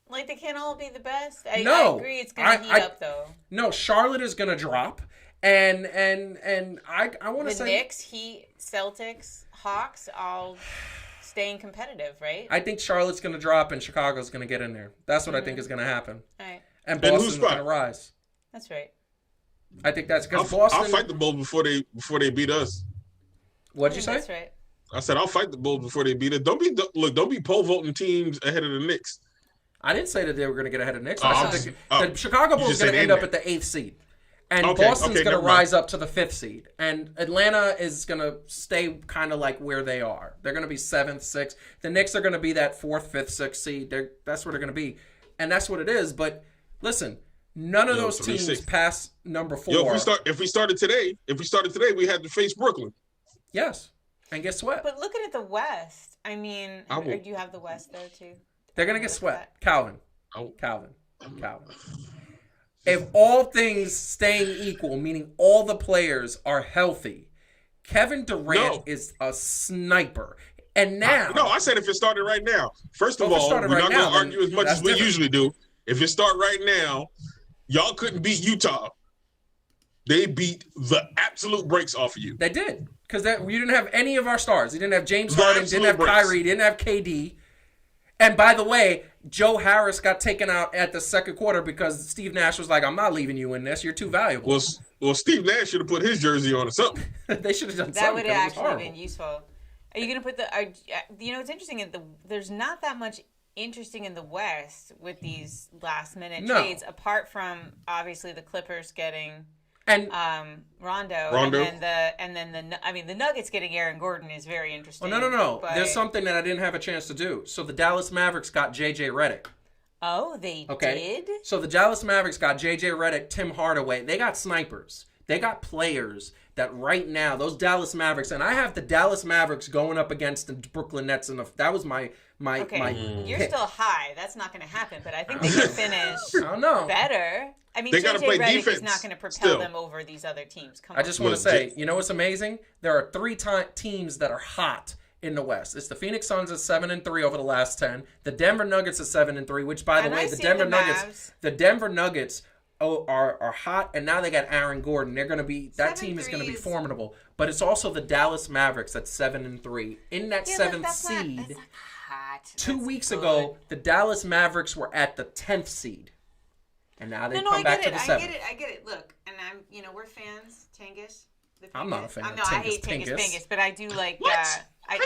Like, they can't all be the best. I agree it's going to heat up, though. No, Charlotte is going to drop, and I want to The say Knicks, Heat, Celtics, Hawks, all staying competitive, right? I think Charlotte's going to drop and Chicago's going to get in there. That's what I think is going to happen. All right. And And Boston's who's going to spot? rise. That's right. I think that's because I'll Boston. fight the Bulls before they beat us. What'd you say? That's right. I said I'll fight the Bulls before they beat us. Don't be pole vaulting teams ahead of the Knicks. I didn't say that they were going to get ahead of Knicks. Oh, I said the Chicago you Bulls just going to said end in up there. at the 8th seed. And Okay, Boston's going to never mind. rise up to the 5th seed. And Atlanta is going to stay kind of like where they are. They're going to be 7th, 6th. The Knicks are going to be that 4th, 5th, 6th seed. That's where they're going to be. And that's what it is. But listen, none of those teams 3-6. pass number 4. Yo, if we started today, we had to face Brooklyn. Yes. And get swept. But looking at the West, I mean, I or will. do you have the West there, too? They're going to get swept. Calvin. Oh. Calvin. If all things staying equal, meaning all the players are healthy, Kevin Durant is a sniper. And now... No, I said if it started right now. First of if it all, started we're right not now, going to argue as much that's as we different. usually do. If it start right now, y'all couldn't beat Utah. They beat the absolute brakes off of you. They did. Because we didn't have any of our stars. We didn't have James The Harden, didn't have absolute breaks. Kyrie, didn't have KD. And by the way, Joe Harris got taken out at the second quarter because Steve Nash was like, I'm not leaving you in this. You're too valuable. Well, Steve Nash should have put his jersey on or something. They should have done That something would because have it was actually horrible. been useful. Are you going to put it's interesting. There's not that much interesting in the West with these last minute No. trades, apart from obviously the Clippers getting And Rondo. Rondo. and then the Nuggets getting Aaron Gordon is very interesting. no. but- There's something that I didn't have a chance to do. So the Dallas Mavericks got J.J. Redick. Oh, they Okay. did? So the Dallas Mavericks got J.J. Redick, Tim Hardaway. They got snipers. They got players that right now, those Dallas Mavericks, and I have the Dallas Mavericks going up against the Brooklyn Nets, and that was my Okay, you're pick. still high. That's not going to happen, but I think they can finish I don't know. better. I mean, They gotta JJ play Redick is defense not going to propel still. them over these other teams. Come I on. just want to Look, say, you know what's amazing? There are 3 teams that are hot in the West. It's the Phoenix Suns at 7-3 over the last 10. The Denver Nuggets at 7-3, which by the And way, I the see Denver the Nuggets, are hot, and now they got Aaron Gordon. They're going to be that team is going to be 7-3 is- formidable. But it's also the Dallas Mavericks at 7-3 in that Yeah, 7th that's seed. Not hot. 2 That's weeks good. ago, the Dallas Mavericks were at the 10th seed, and now they No, come I back get to it. the I 7th. get it. I get it. Look, and we're fans, Tangus. I'm not a fan of No, I hate Tingus Tingus Pingus, but I do like. What? I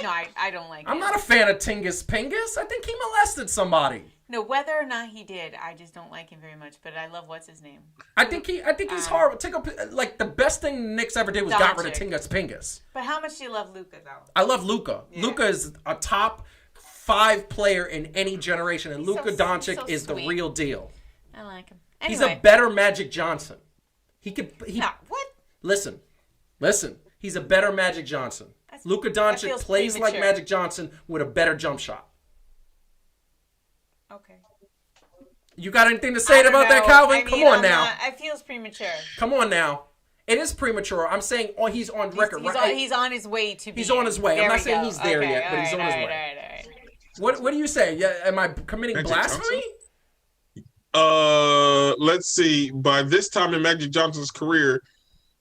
don't like. I'm it. not a fan of Tingus Pingus. I think he molested somebody. No, whether or not he did, I just don't like him very much. But I love what's his name. I think he's horrible. Like the best thing Knicks ever did was got rid of Tingus Pingus. But how much do you love Luka though? I love Luka. Yeah. Luka is a top 5 player in any generation, and Luka Doncic is the real deal. I like him. Anyway. He's a better Magic Johnson. What? Listen. He's a better Magic Johnson. Luka Doncic plays like Magic Johnson with a better jump shot. Okay. You got anything to say about that, Calvin? Come on now. It feels premature. Come on now. It is premature. I'm saying he's on record, right? He's on his way to be. He's on his way. I'm not saying he's there yet, but he's on his way. All right. What do you say? Yeah, am I committing blasphemy? Let's see. By this time in Magic Johnson's career,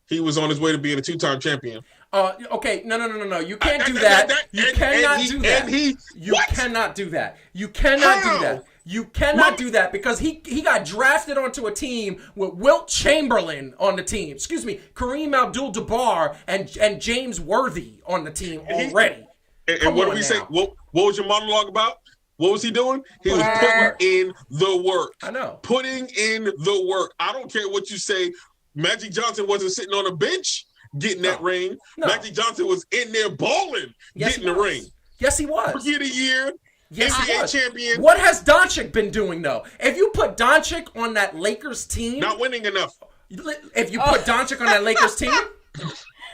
he was on his way to being a 2-time champion. Okay, no. You can't do that. You cannot do that. You cannot do that. You cannot do that. You cannot do that because he got drafted onto a team with Wilt Chamberlain on the team. Excuse me, Kareem Abdul-Jabbar and James Worthy on the team already. And what did we say? What was your monologue about? What was he doing? He was putting in the work. I know. Putting in the work. I don't care what you say. Magic Johnson wasn't sitting on a bench getting that ring. No. Magic Johnson was in there balling, getting the ring. Yes, he was. Rookie of the year, NBA champion. What has Doncic been doing, though? If you put Doncic on that Lakers team... Not winning enough. If you put Doncic on that Lakers team...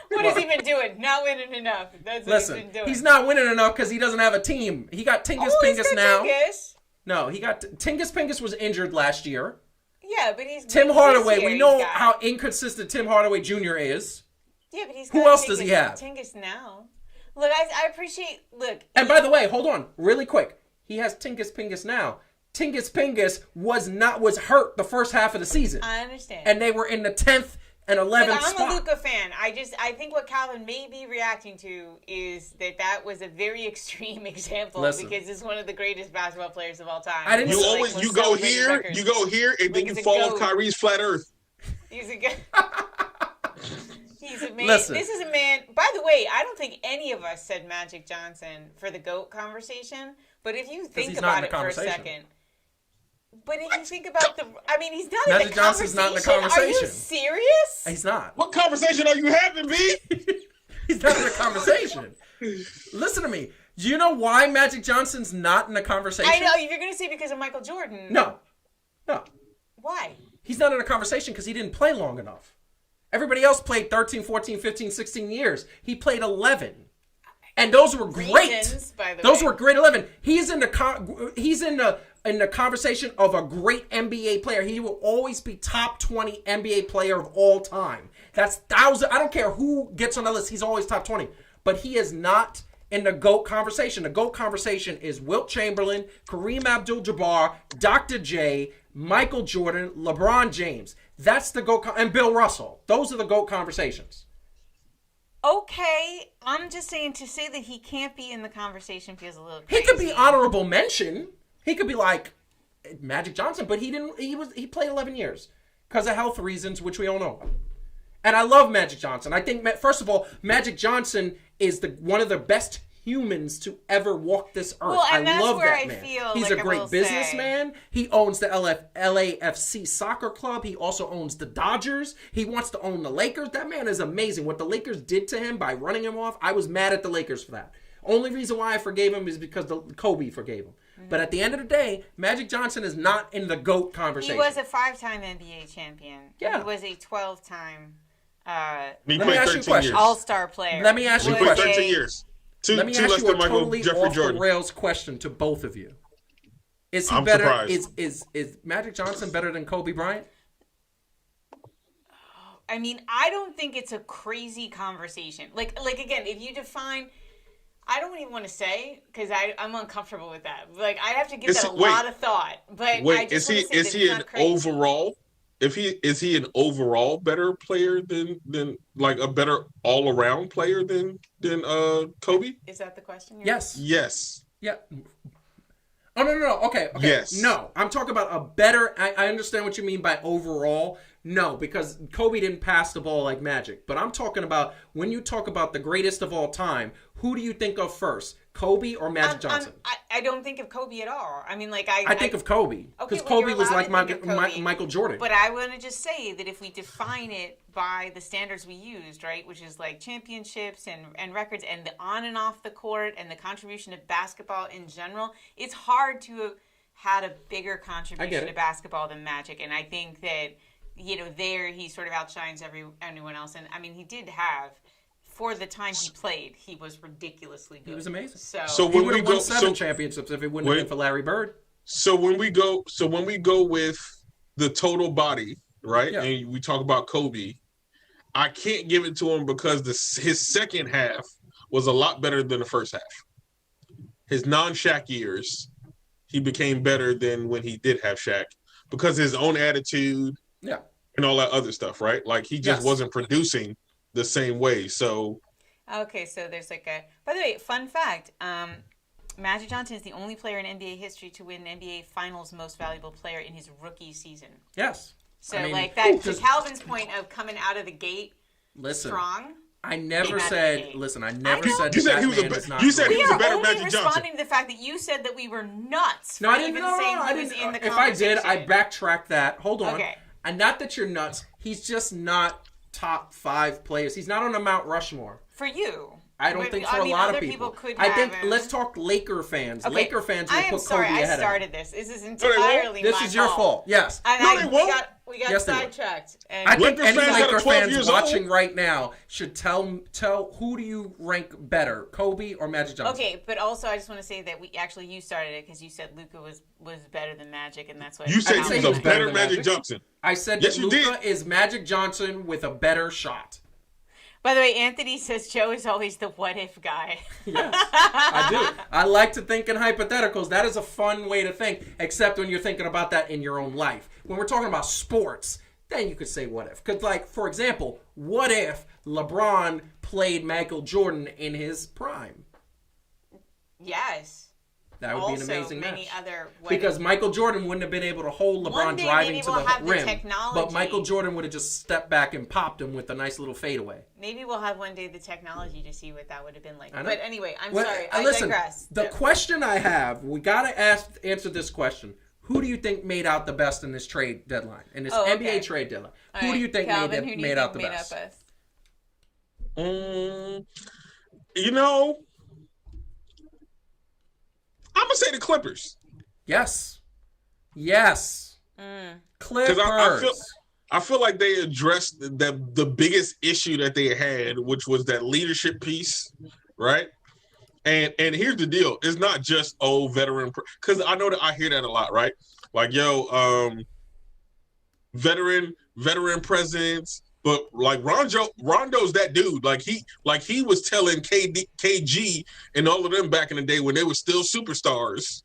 What has he been doing? Not winning enough. That's what he's been doing. He's not winning enough because he doesn't have a team. He got Tingus Pingus now. Tingus. No, he got... Tingus Pingus was injured last year. Yeah, but he's... Tim Hardaway. We know how inconsistent Tim Hardaway Jr. is. Yeah, but he's... Who else does he have? Tingus now. Look, I appreciate... Look... And by the way, hold on. Really quick. He has Tingus Pingus now. Tingus Pingus was hurt the first half of the season. I understand. And they were in the 10th and 11th spot. I'm a Luka fan. I think what Calvin may be reacting to is that was a very extreme example because he's one of the greatest basketball players of all time. You go here, and then you fall off Kyrie's flat earth. He's a good... He's a man. Listen. This is a man. By the way, I don't think any of us said Magic Johnson for the GOAT conversation. But if you think about it for a second, but if you think about he's not Magic in the Johnson's conversation. not in the conversation. Are you serious? He's not. What conversation are you having, B? He's not in the conversation. Listen to me. Do you know why Magic Johnson's not in the conversation? I know you're going to say because of Michael Jordan. No. Why? He's not in the conversation because he didn't play long enough. Everybody else played 13, 14, 15, 16 years. He played 11. And those were great. Those were great 11. He's in the conversation of a great NBA player. He will always be top 20 NBA player of all time. That's 1,000. I don't care who gets on the list. He's always top 20. But he is not in the GOAT conversation. The GOAT conversation is Wilt Chamberlain, Kareem Abdul-Jabbar, Dr. J, Michael Jordan, LeBron James. That's the GOAT, and Bill Russell. Those are the GOAT conversations. Okay, I'm just saying to say that he can't be in the conversation feels a little crazy. He could be honorable mention. He could be like Magic Johnson, but he didn't. He played 11 years because of health reasons, which we all know about. And I love Magic Johnson. I think, first of all, Magic Johnson is one of the best humans to ever walk this earth. Well, and I love that man. He's like a great businessman. He owns the LAFC soccer club. He also owns the Dodgers. He wants to own the Lakers. That man is amazing. What the Lakers did to him by running him off, I was mad at the Lakers for that. Only reason why I forgave him is because Kobe forgave him. Mm-hmm. But at the end of the day, Magic Johnson is not in the GOAT conversation. He was a 5-time NBA champion. Yeah. He was a 12-time let me ask you a question. All-star player. Let me ask you a question. 13 years. Let me ask you a totally off the rails question to both of you. Is he better? Surprised. Is Magic Johnson better than Kobe Bryant? I mean, I don't think it's a crazy conversation. Like again, if you define, I don't even want to say because I'm uncomfortable with that. Like I have to give that a lot of thought. But I just is he an overall? Is he an overall better player than like a better all around player than Kobe? Is that the question? Yes. Yes. Yeah. Oh no. Okay. Yes. No, I'm talking about a better. I understand what you mean by overall. No, because Kobe didn't pass the ball like Magic. But I'm talking about, when you talk about the greatest of all time, who do you think of first? Kobe or Magic Johnson? I don't think of Kobe at all. I mean, like I think of Kobe. Because Kobe was like Michael Jordan. But I want to just say that if we define it by the standards we used, right, which is like championships and records and the on and off the court and the contribution of basketball in general, it's hard to have had a bigger contribution to basketball than Magic. And I think that, there he sort of outshines anyone else. And I mean, he did have, for the time he played, he was ridiculously good. He was amazing. So when he would have won 7 championships if it wouldn't have been for Larry Bird. So when we go with the total body, right? Yeah. And we talk about Kobe, I can't give it to him because his second half was a lot better than the first half. His non-Shaq years, he became better than when he did have Shaq because his own attitude, and all that other stuff, right? Like he just wasn't producing the same way. So okay, so there's like by the way, fun fact, Magic Johnson is the only player in NBA history to win NBA Finals Most Valuable Player in his rookie season. Yes. So to Calvin's point of coming out of the gate strong. I never said that you said he was a better Magic Johnson. Responding to the fact that you said that we were nuts. No, I didn't know. If I did, I backtracked that. Hold on. Okay. And not that you're nuts. He's just not top 5 players. He's not on the Mount Rushmore. For you. I don't think for a lot of people. I think let's talk Laker fans. Okay. Laker fans will put Kobe ahead of him. I started this. This is entirely my fault. This is your fault. Yes. We got sidetracked. And I think any Laker fans watching right now should tell who do you rank better, Kobe or Magic Johnson? Okay, but also I just want to say that you started it because you said Luka was better than Magic, and that's what you said. He was a better Magic Johnson. I said that Luka is Magic Johnson with a better shot. By the way, Anthony says Joe is always the what-if guy. Yes, I do. I like to think in hypotheticals. That is a fun way to think, except when you're thinking about that in your own life. When we're talking about sports, then you could say what if. Because, like, for example, what if LeBron played Michael Jordan in his prime? Yes. That would be an amazing many match. Because Michael Jordan wouldn't have been able to hold LeBron driving to the rim. But Michael Jordan would have just stepped back and popped him with a nice little fadeaway. Maybe we'll have one day the technology to see what that would have been like. But anyway, sorry. Listen, digress. The question I have, we got to answer this question. Who do you think made out the best in this trade deadline? In this NBA trade deadline? Who do you think made out the best? I'm going to say the Clippers. Yes. Clippers. I feel like they addressed the biggest issue that they had, which was that leadership piece, right? And here's the deal. It's not just veteran, because I know that I hear that a lot, right? Like, veteran presence. But like Rondo's that dude. Like he was telling KG and all of them back in the day when they were still superstars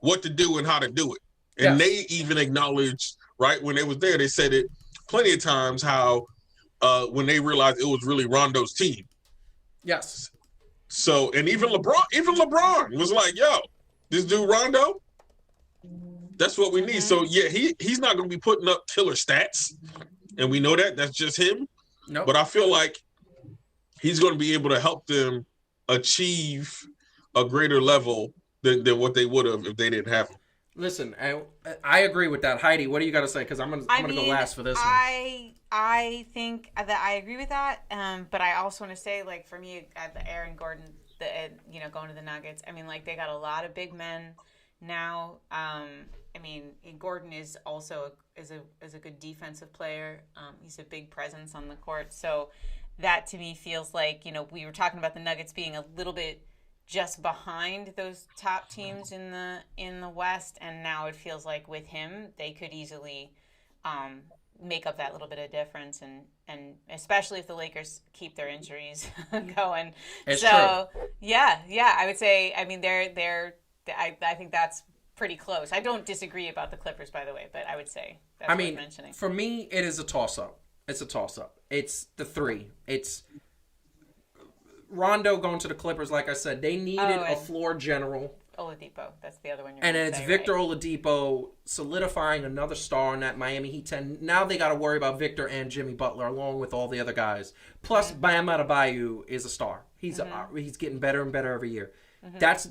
what to do and how to do it. And they even acknowledged, right, when they was there, they said it plenty of times how when they realized it was really Rondo's team. Yes. So, and even LeBron was like, yo, this dude Rondo, that's what we need. So yeah, he's not going to be putting up killer stats. And we know that's just him. Nope. But I feel like he's going to be able to help them achieve a greater level than what they would have if they didn't have him. Listen, I agree with that. Heidi, what do you got to say? Because I'm going to go last for this one. I think that I agree with that. But I also want to say, like, for me, Aaron Gordon, going to the Nuggets, I mean, like, they got a lot of big men now. I mean, Gordon is also a good defensive player. He's a big presence on the court. So that to me feels like, we were talking about the Nuggets being a little bit just behind those top teams in the West, and now it feels like with him they could easily make up that little bit of difference, and especially if the Lakers keep their injuries going. It's true. Yeah, I would say. I mean, I think that's pretty close. I don't disagree about the Clippers, by the way, but I would say that's worth mentioning. For me, it is a toss-up. It's a toss-up. It's the 3. It's Rondo going to the Clippers, like I said. They needed a floor general. Oladipo. That's the other one. And then it's Victor Oladipo solidifying another star on that Miami Heat 10. Now they got to worry about Victor and Jimmy Butler along with all the other guys. Plus, Bam Adebayo is a star. He's getting better and better every year.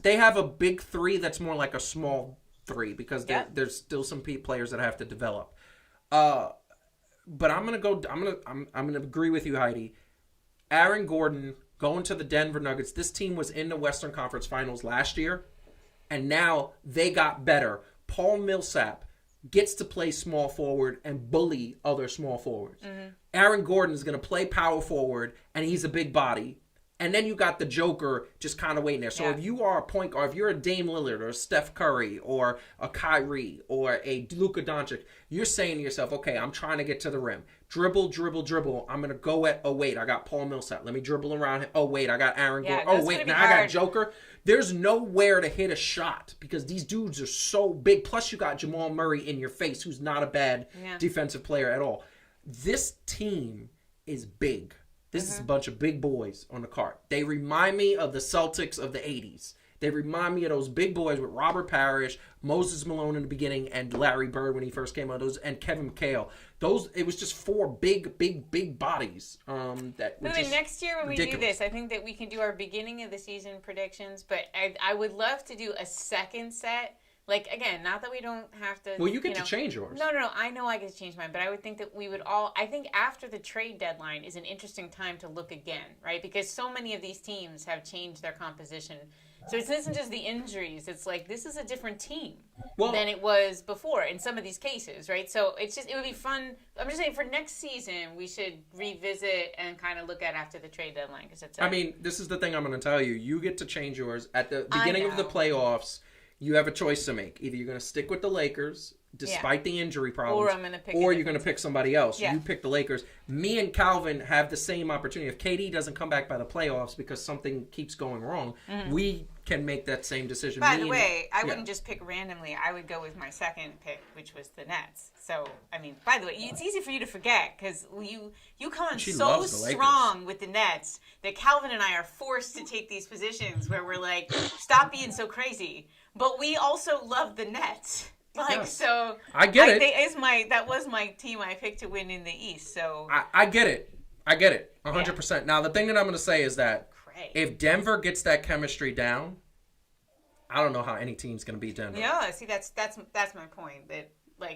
They have a big three that's more like a small three because there's still some players that have to develop. But I'm gonna agree with you, Heidi. Aaron Gordon going to the Denver Nuggets. This team was in the Western Conference Finals last year, and now they got better. Paul Millsap gets to play small forward and bully other small forwards. Aaron Gordon is going to play power forward, and he's a big body. And then you got the Joker just kind of waiting there. So if you are a point guard, if you're a Dame Lillard or a Steph Curry or a Kyrie or a Luka Doncic, you're saying to yourself, okay, I'm trying to get to the rim. Dribble, dribble, dribble. I'm going to go at, oh, wait, I got Paul Millsap. Let me dribble around him. Oh, wait, I got Aaron Gordon. Oh, wait, now I got Joker. There's nowhere to hit a shot because these dudes are so big. Plus, you got Jamal Murray in your face, who's not a bad defensive player at all. This team is big. This is a bunch of big boys on the court. They remind me of the Celtics of the 80s. They remind me of those big boys with Robert Parrish, Moses Malone in the beginning, and Larry Bird when he first came out, and Kevin McHale. It was just four big bodies. Next year when we do this, I think that we can do our beginning of the season predictions, but I would love to do a second set. Like, again, not that we don't have to... Well, you get to change yours. No. I know I get to change mine, but I would think that we would all... I think after the trade deadline is an interesting time to look again, right? Because so many of these teams have changed their composition. So it isn't just the injuries. It's like, this is a different team than it was before in some of these cases, right? So it would be fun. I'm just saying for next season, we should revisit and kind of look at after the trade deadline. This is the thing I'm going to tell you. You get to change yours. At the beginning of the playoffs... You have a choice to make. Either you're going to stick with the Lakers, despite the injury problems, or you're going to pick somebody else. Yeah. You pick the Lakers. Me and Calvin have the same opportunity. If KD doesn't come back by the playoffs because something keeps going wrong, we can make that same decision. By the way, I wouldn't just pick randomly. I would go with my second pick, which was the Nets. So, I mean, by the way, it's easy for you to forget because you come on so strong with the Nets that Calvin and I are forced to take these positions where we're like, stop being so crazy. But we also love the Nets. So I get it. That was my team I picked to win in the East. So I get it. 100%. Now, the thing that I'm going to say is that if Denver gets that chemistry down, I don't know how any team's going to beat Denver. Yeah, see, that's my point. That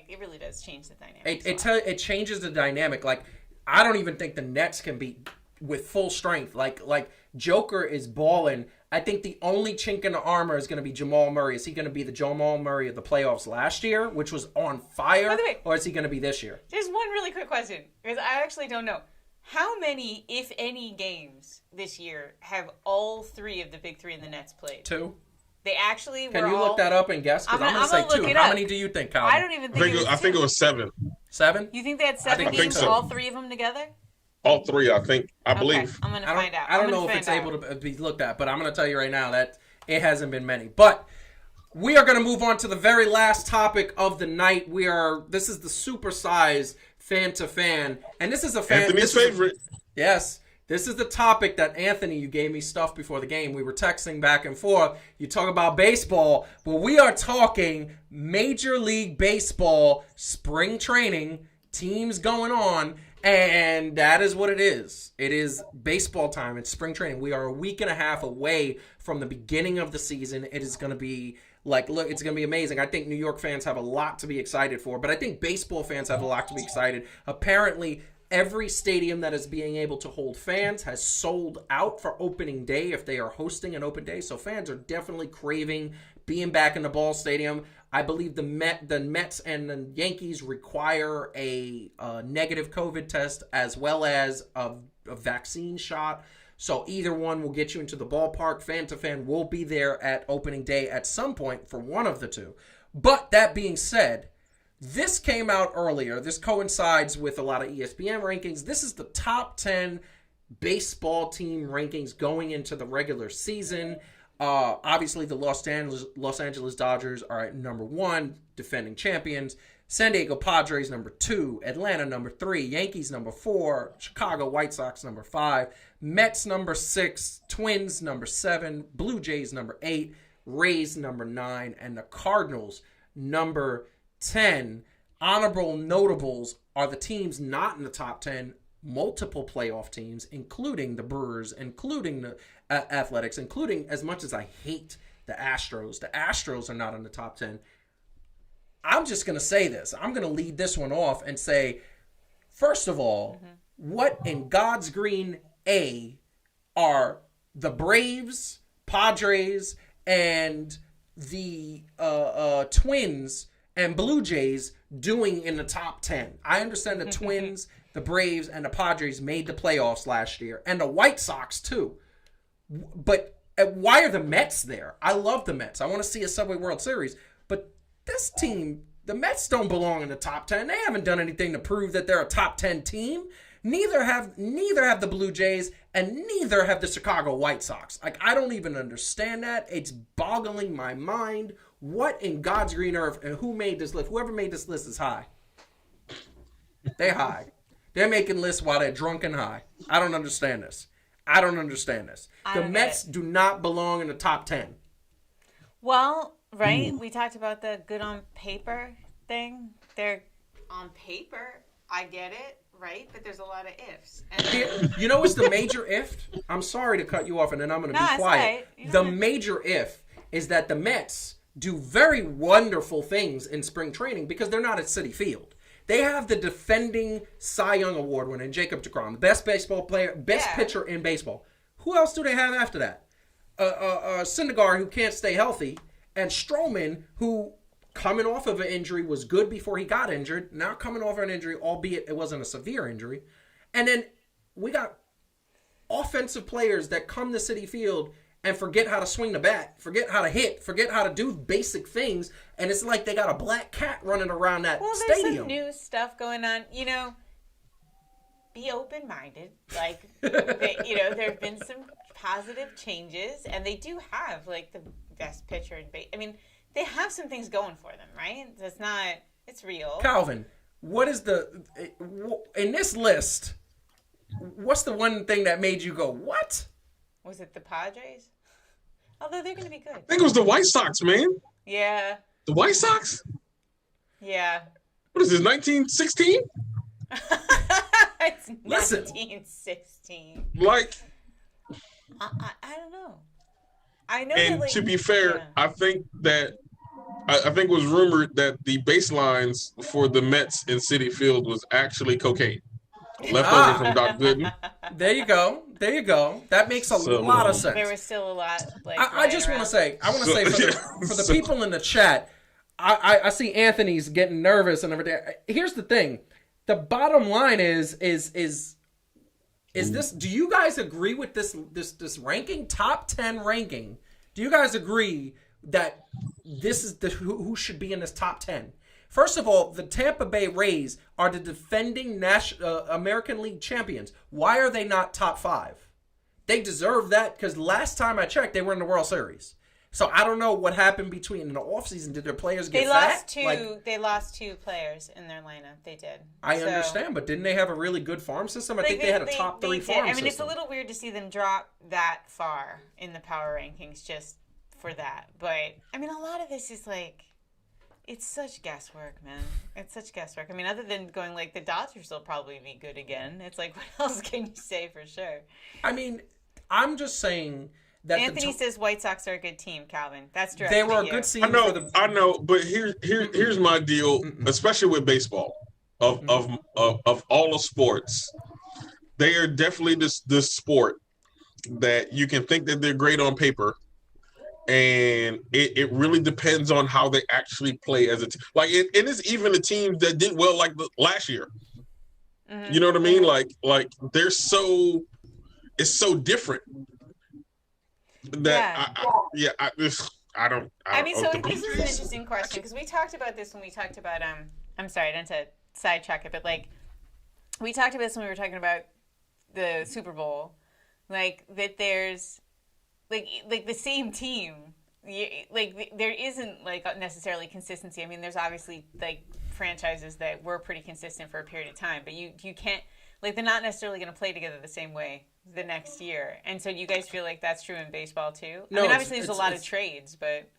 it really does change the dynamic. It changes the dynamic. Like, I don't even think the Nets can beat with full strength. Like Joker is balling. I think the only chink in the armor is going to be Jamal Murray. Is he going to be the Jamal Murray of the playoffs last year, which was on fire, or is he going to be this year? Just one really quick question, because I actually don't know. How many, if any, games this year have all three of the big three in the Nets played? 2. They actually were. Can you look that up and guess? Because I'm going to say 2. How many do you think, Calvin? I don't even think I think it was 7. 7? You think they had 7 games, all three of them together? All 3, I believe. I'm going to find out. I don't know if it's able to be looked at, but I'm going to tell you right now that it hasn't been many. But we are going to move on to the very last topic of the night. This is the supersized fan to fan, and this is a fan. Anthony's favorite. Yes. This is the topic that Anthony, you gave me stuff before the game. We were texting back and forth. You talk about baseball, but we are talking Major League Baseball spring training, teams going on. And that is what it is. It is baseball time. It's spring training. We are a week and a half away from the beginning of the season. It is going to be it's going to be amazing. I think New York fans have a lot to be excited for, but I think baseball fans have a lot to be excited. Apparently, every stadium that is being able to hold fans has sold out for opening day if they are hosting an open day. So fans are definitely craving being back in the ball stadium. I believe the Mets and the Yankees require a negative COVID test as well as a vaccine shot. So either one will get you into the ballpark. Fan to fan will be there at opening day at some point for one of the two. But that being said, this came out earlier. This coincides with a lot of ESPN rankings. This is the top 10 baseball team rankings going into the regular season. Obviously, the Los Angeles Dodgers are at number 1, defending champions. San Diego Padres, number 2. Atlanta, number 3. Yankees, number 4. Chicago White Sox, number 5. Mets, number 6. Twins, number 7. Blue Jays, number 8. Rays number 9, and the Cardinals number 10. Honorable notables are the teams not in the top 10, multiple playoff teams, including the Brewers, including the Athletics, including, as much as I hate the Astros are not in the top 10. I'm just going to say this. I'm going to lead this one off and say, first of all, what in God's green A are the Braves, Padres, and the Twins and Blue Jays doing in the top 10? I understand the Twins, the Braves, and the Padres made the playoffs last year, and the White Sox too. But why are the Mets there? I love the Mets. I want to see a Subway World Series. But this team, the Mets don't belong in the top 10. They haven't done anything to prove that they're a top 10 team. Neither have the Blue Jays, and neither have the Chicago White Sox. Like, I don't even understand that. It's boggling my mind. What in God's green earth, and who made this list? Whoever made this list is high. They high. They're making lists while they're drunk and high. I don't understand this. The Mets do not belong in the top 10. Well, right? We talked about the good on paper thing. They're on paper. I get it, right? But there's a lot of ifs. And You know what's the major if? I'm sorry to cut you off, and then I'm going to be quiet. Right. The major if is that the Mets do very wonderful things in spring training because they're not at Citi Field. They have the defending Cy Young Award winner, Jacob deGrom, the best baseball player, pitcher in baseball. Who else do they have after that? Syndergaard, who can't stay healthy, and Stroman, who coming off of an injury was good before he got injured. Now coming off an injury, albeit it wasn't a severe injury. And then we got offensive players that come to Citi Field and forget how to swing the bat, forget how to hit, forget how to do basic things, and it's like they got a black cat running around that stadium. There's some new stuff going on. You know, be open-minded. Like, there have been some positive changes, and they do have, like, the best pitcher in baseball. I mean, they have some things going for them, right? It's real. Calvin, what is in this list, what's the one thing that made you go, what? Was it the Padres? Although they're going to be good. I think it was the White Sox, man. Yeah. The White Sox? Yeah. What is this, 1916? It's Listen. 1916. Like, I don't know. I know. and that, like, to be fair, I think it was rumored that the baselines for the Mets in Citi Field was actually cocaine. Left over from Doc Gooden. There you go. That makes a lot of sense. There was still a lot. Like, I just want to say, for the people in the chat, I see Anthony's getting nervous and everything. Here's the thing: the bottom line is this? Do you guys agree with this ranking, top 10 ranking? Do you guys agree that this is who should be in this top 10? First of all, the Tampa Bay Rays are the defending American League champions. Why are they not top 5? They deserve that because last time I checked, they were in the World Series. So I don't know what happened in the offseason. Did their players get fat? They lost 2 players in their lineup. They did. I understand, but didn't they have a really good farm system? I think they had a top 3 farm system. I mean, it's a little weird to see them drop that far in the power rankings just for that. But, I mean, a lot of this is like... It's such guesswork, man. It's such guesswork. I mean, other than going like the Dodgers will probably be good again. It's like, what else can you say for sure? I mean, I'm just saying that Anthony says White Sox are a good team, Calvin. That's true. They were a good team. I know, but here's my deal, especially with baseball, of all the sports. They are definitely this sport that you can think that they're great on paper. And it really depends on how they actually play as a team. Like, and it's even the teams that did well, like last year. Mm-hmm. You know what I mean? Like they're so different that I don't. I mean, so this is an interesting question because we talked about this when we talked about I'm sorry, I didn't to sidetrack it, but like we talked about this when we were talking about the Super Bowl, like that there's. Like the same team, like there isn't like necessarily consistency. I mean, there's obviously like franchises that were pretty consistent for a period of time, but you can't like they're not necessarily going to play together the same way the next year. And so you guys feel like that's true in baseball too? No, I mean, obviously there's a lot of trades, but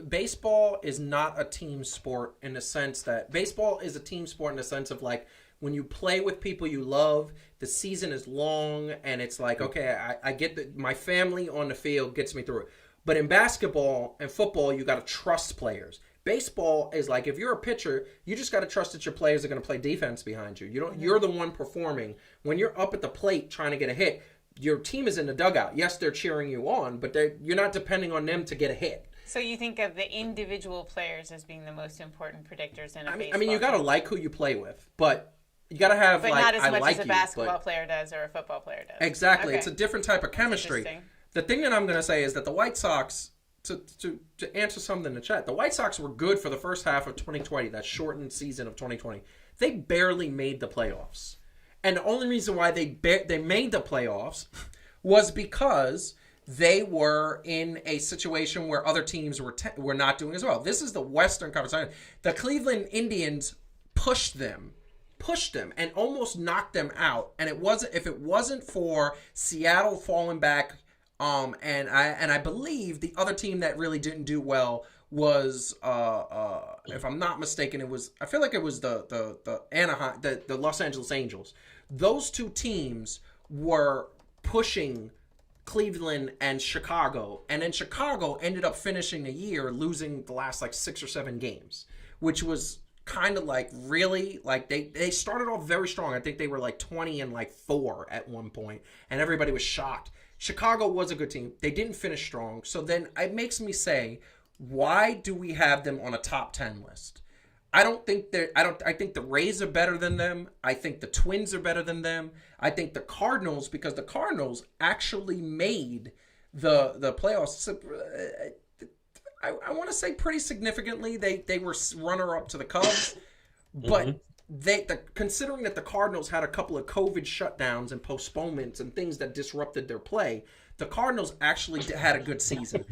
baseball is not a team sport in the sense that baseball is a team sport in the sense of like when you play with people you love, the season is long and it's like, okay, I get that my family on the field gets me through it. But in basketball and football, you got to trust players. Baseball is like if you're a pitcher, you just got to trust that your players are going to play defense behind you. You don't. You're the one performing. When you're up at the plate trying to get a hit, your team is in the dugout. Yes, they're cheering you on, but you're not depending on them to get a hit. So you think of the individual players as being the most important predictors in a baseball? I mean, you got to like who you play with, but you got to have but like not as I much like as a basketball player does or a football player does. Exactly, Okay. it's a different type of chemistry. The thing that I'm going to say is that the White Sox. To answer something in the chat, the White Sox were good for the first half of 2020, that shortened season of 2020. They barely made the playoffs. And the only reason why they made the playoffs was because they were in a situation where other teams were not doing as well. This is the Western Conference. The Cleveland Indians pushed them and almost knocked them out. And if it wasn't for Seattle falling back, and I believe the other team that really didn't do well was if I'm not mistaken, I feel like it was the Anaheim, the Los Angeles Angels. Those two teams were pushing Cleveland and Chicago, and then Chicago ended up finishing the year losing the last like 6 or 7 games, which was kind of like really like they started off very strong. I think they were like 20-4 at one point, and everybody was shocked. Chicago was a good team. They didn't finish strong. So then it makes me say, why do we have them on a top 10 list? I think the Rays are better than them. I think the Twins are better than them. I think the Cardinals, because the Cardinals actually made the playoffs. I want to say pretty significantly. They were runner-up to the Cubs. But considering that the Cardinals had a couple of COVID shutdowns and postponements and things that disrupted their play, the Cardinals actually had a good season.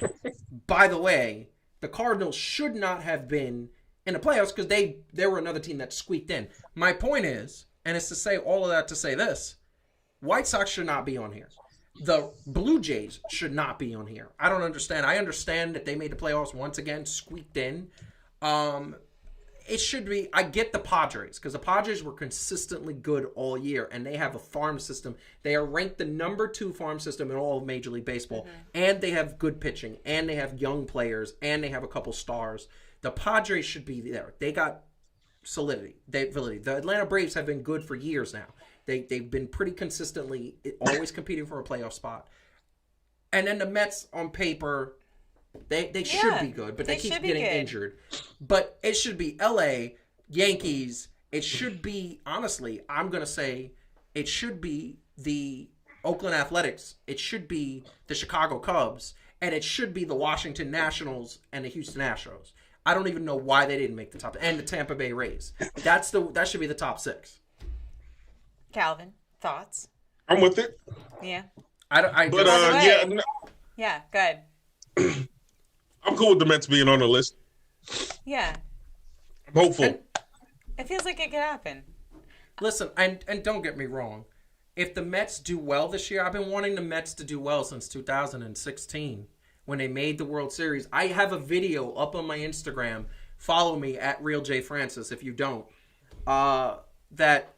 By the way, the Cardinals should not have been in the playoffs because they were another team that squeaked in. My point is, and it's to say all of that to say this, White Sox should not be on here. The Blue Jays should not be on here. I don't understand. I understand that they made the playoffs once again, squeaked in. It should be, I get the Padres, because the Padres were consistently good all year, and they have a farm system. They are ranked the number 2 farm system in all of Major League Baseball, and they have good pitching, and they have young players, and they have a couple stars. The Padres should be there. They got solidity, validity. The Atlanta Braves have been good for years now. They've been pretty consistently always competing for a playoff spot. And then the Mets on paper, they should be good, but they keep getting injured. But it should be LA, Yankees. It should be, honestly, I'm going to say it should be the Oakland Athletics. It should be the Chicago Cubs. And it should be the Washington Nationals and the Houston Astros. I don't even know why they didn't make the top. And the Tampa Bay Rays. That should be the top 6. Calvin, thoughts? I'm with it. Yeah. Yeah, good. I'm cool with the Mets being on the list. Yeah. I'm hopeful. It feels like it could happen. Listen, and don't get me wrong. If the Mets do well this year, I've been wanting the Mets to do well since 2016 when they made the World Series. I have a video up on my Instagram. Follow me at RealJFrancis if you don't. That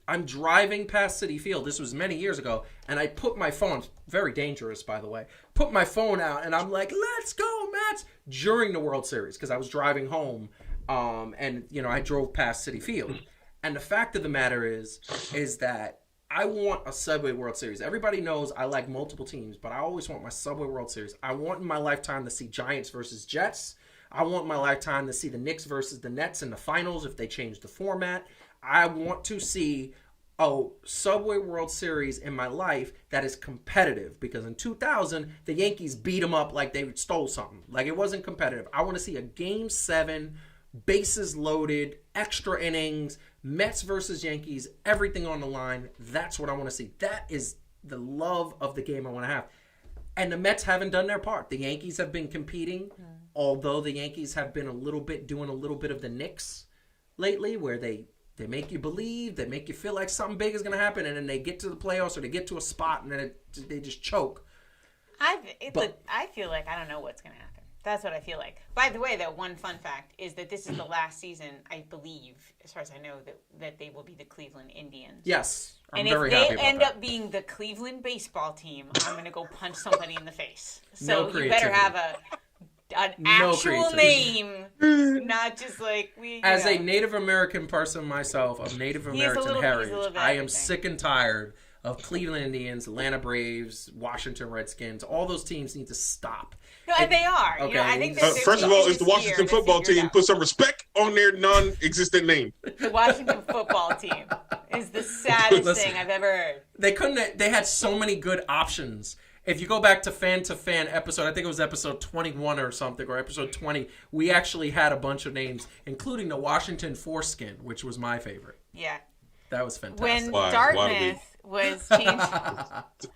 I'm driving past Citi Field. This was many years ago. And I put my phone, very dangerous, by the way, put my phone out and I'm like, let's go, Mets, during the World Series because I was driving home. And, I drove past Citi Field. And the fact of the matter is that I want a Subway World Series. Everybody knows I like multiple teams, but I always want my Subway World Series. I want in my lifetime to see Giants versus Jets. I want in my lifetime to see the Knicks versus the Nets in the finals if they change the format. I want to see a Subway World Series in my life that is competitive because in 2000, the Yankees beat them up like they stole something. Like it wasn't competitive. I want to see a Game 7, bases loaded, extra innings, Mets versus Yankees, everything on the line. That's what I want to see. That is the love of the game I want to have. And the Mets haven't done their part. The Yankees have been competing, although the Yankees have been doing a little bit of the Knicks lately where they They make you believe. They make you feel like something big is going to happen, and then they get to the playoffs or they get to a spot, and then they just choke. I feel like I don't know what's going to happen. That's what I feel like. By the way, that one fun fact is that this is the last season, I believe, as far as I know, that they will be the Cleveland Indians. Yes, I'm and very happy if about they end that. up being the Cleveland baseball team, I'm going to go punch somebody in the face. No So you better creativity. have an actual name, not just like we. As a Native American person myself, of Native American heritage, I am everything. sick and tired of Cleveland Indians, Atlanta Braves, Washington Redskins. All those teams need to stop. No, they are. Okay. I think First of all, it's the Washington football team. Put some respect on their non-existent name. The Washington football team is the saddest thing I've ever heard. They had so many good options. If you go back to fan episode, I think it was episode 21 or something, or episode 20, we actually had a bunch of names, including the Washington Foreskin, which was my favorite. Yeah. That was fantastic. When Why Dartmouth was changed.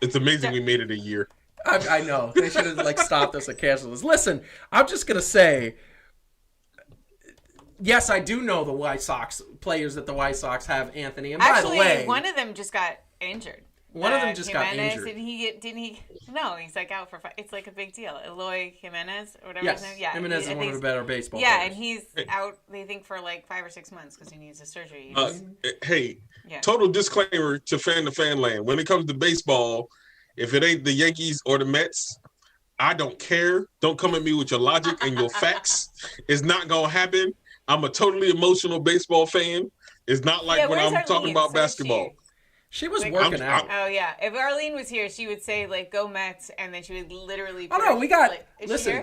It's amazing we made it a year. I know. They should have stopped us and canceled us. Listen, I'm just going to say, yes, I do know the White Sox players that the White Sox have, Anthony. And Actually, by the way, one of them just got injured. One of them just got injured. Didn't he? No, he's like out for. It's like a big deal. Eloy Jimenez or whatever yes, his name. Yeah, Jimenez is one of the better baseball yeah, players. and he's out. They think for like 5 or 6 months because he needs a surgery. Hey, Yeah. total disclaimer to fan land. When it comes to baseball, if it ain't the Yankees or the Mets, I don't care. Don't come at me with your logic and your facts. It's not going to happen. I'm a totally emotional baseball fan. It's not like when I'm talking about basketball. She was Like, working out. Oh yeah, if Arlene was here, she would say like "Go Mets," and then she would literally. Oh no, we got. Is Listen, she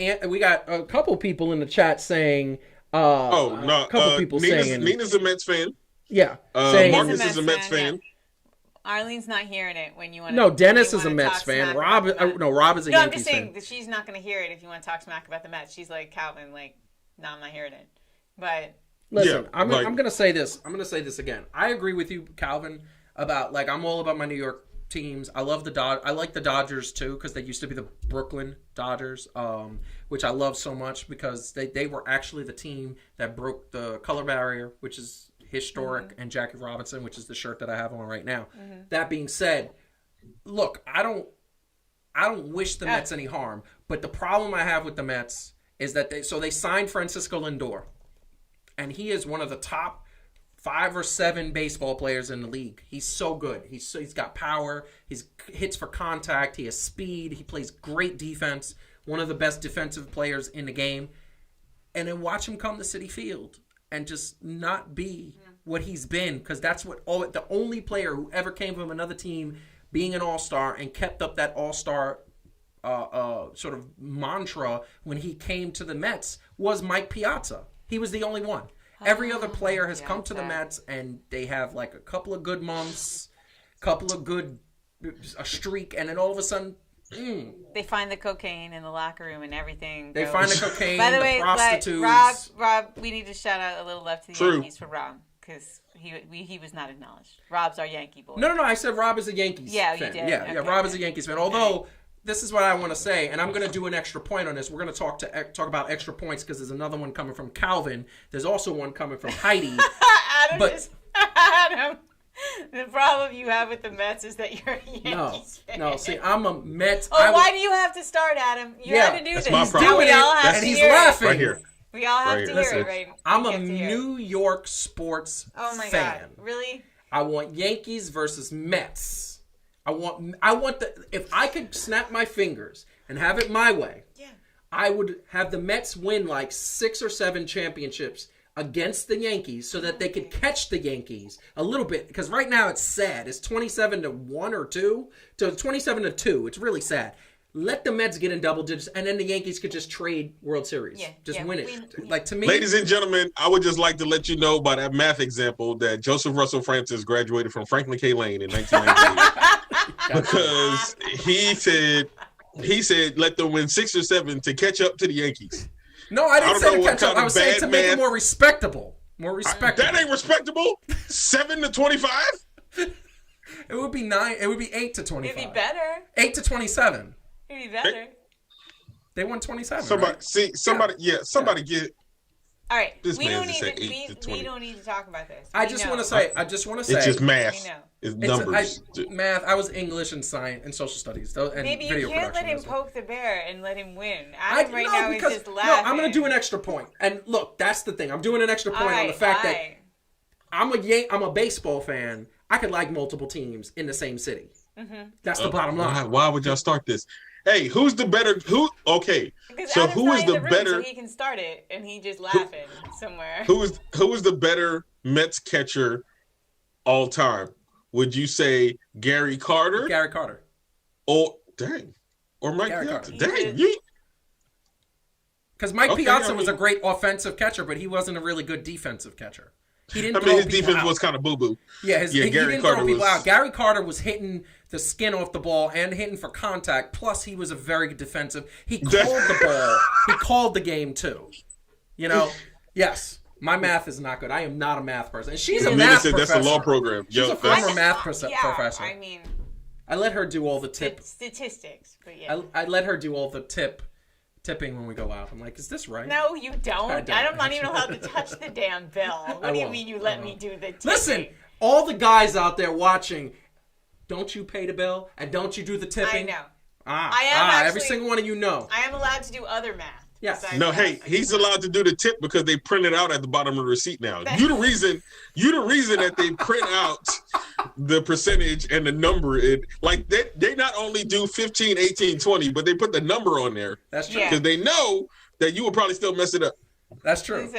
here? we got a couple people in the chat saying. No, a couple people saying. Nina's a Mets fan. Yeah, saying Marcus is a Mets fan. Yeah. Arlene's not hearing it when you want. No, Dennis is a Mets fan. Rob is a I'm Yankees fan. just saying that she's not going to hear it if you want to talk smack about the Mets. She's like Calvin, like, no, I'm not hearing it. But listen, Yeah, I'm like- going to say this. I'm going to say this again. I agree with you, Calvin, about I'm all about my New York teams. I love I like the Dodgers too because they used to be the Brooklyn Dodgers, which I love so much because they were actually the team that broke the color barrier, which is historic, and Jackie Robinson, which is the shirt that I have on right now. That being said, look, I don't wish the Mets any harm, but the problem I have with the Mets is that they signed Francisco Lindor, and he is one of the top 5 or 7 baseball players in the league. He's so good. He's got power. He's hits for contact. He has speed. He plays great defense. One of the best defensive players in the game. And then watch him come to Citi Field and just not be what he's been, because that's the only player who ever came from another team being an all-star and kept up that all-star sort of mantra when he came to the Mets was Mike Piazza. He was the only one. Every other player has come to the Mets and they have like a couple of good months, a streak, and then all of a sudden, they find the cocaine in the locker room and everything. They find the cocaine, By the way, prostitutes. Rob, we need to shout out a little love to the Yankees for Rob because he was not acknowledged. Rob's our Yankee boy. No, I said Rob is a Yankees fan. You did. Yeah, Okay, Rob is a Yankees fan. Although, this is what I want to say, and I'm going to do an extra point on this. We're going to talk about extra points because there's another one coming from Calvin. There's also one coming from Heidi. Adam, the problem you have with the Mets is that you're a Yankees fan. No, see, I'm a Mets. Why do you have to start, Adam? You had to do that's this. my problem. Doing We all it, have and to he's hear it. laughing. Right here. We all have Right to here. hear it, right? I'm We a have to hear it. New York sports Oh my fan. God! Really? I want Yankees versus Mets. I want if I could snap my fingers and have it my way, I would have the Mets win like 6 or 7 championships against the Yankees so that they could catch the Yankees a little bit, because right now it's sad. It's 27-1 or 2 to 27-2. It's really sad. Let the Mets get in double digits, and then the Yankees could just trade World Series. Win it. Like, to me, Ladies and gentlemen, I would just like to let you know by that math example that Joseph Russell Francis graduated from Franklin K. Lane in 1998 because he said let them win 6 or 7 to catch up to the Yankees. No, I didn't say to catch up. I was saying to make it math. more respectable. More respectable. That ain't respectable. 7 to 25. It would be 9. It would be 8 to 25. It'd be better. 8 to 27. It'd be better. They won 27. Somebody right? get All right, This we man don't just need said 8 to 20. we don't need to talk about this. I We just know. want to say. It's just math. We know. It's It's numbers. math. I was English and science and social studies. And Maybe video you can't let production him as well. poke the bear and let him win. Adam right now is just laughing. No, I'm going to do an extra point. And look, that's the thing. I'm doing an extra point on the fact that I'm a baseball fan. I could like multiple teams in the same city. Mm-hmm. That's the bottom line. Why would y'all start this? Hey, who's the better? Okay, Because so Adam's who not is in the room, better? So he can start it, and he just laughing somewhere. Who is the better Mets catcher all time? Would you say Gary Carter? Gary Carter. Or Mike Gary Piazza? Carter. Dang, Because Mike Okay, Piazza I was a mean- great offensive catcher, but he wasn't a really good defensive catcher. He didn't I throw mean, his people defense out. was kind of boo boo. Yeah, he Gary didn't Carter throw people was- out. Gary Carter was hitting the skin off the ball and hitting for contact. Plus, he was a very good defensive. He called the ball. He called the game too. You know, yes. My math is not good. I am not a math person. And she's a Amanda math said professor. that's a law program. She's a former math professor. I mean, I let her do all the tip. statistics, but yeah. I let her do all the tipping when we go out. I'm like, is this right? No, you don't. I don't. I'm not even allowed to touch the damn bill. What do you won't. mean you let me do the tipping? Listen, all the guys out there watching, don't you pay the bill and don't you do the tipping? I know. I am actually, every single one of you know. I am allowed to do other math. Yes. besides No, math. hey, he's allowed to do the tip because they print it out at the bottom of the receipt now. You the reason that they print out the percentage and the number. They not only do 15, 18, 20, but they put the number on there. That's true. Yeah. Because they know that you will probably still mess it up. That's true.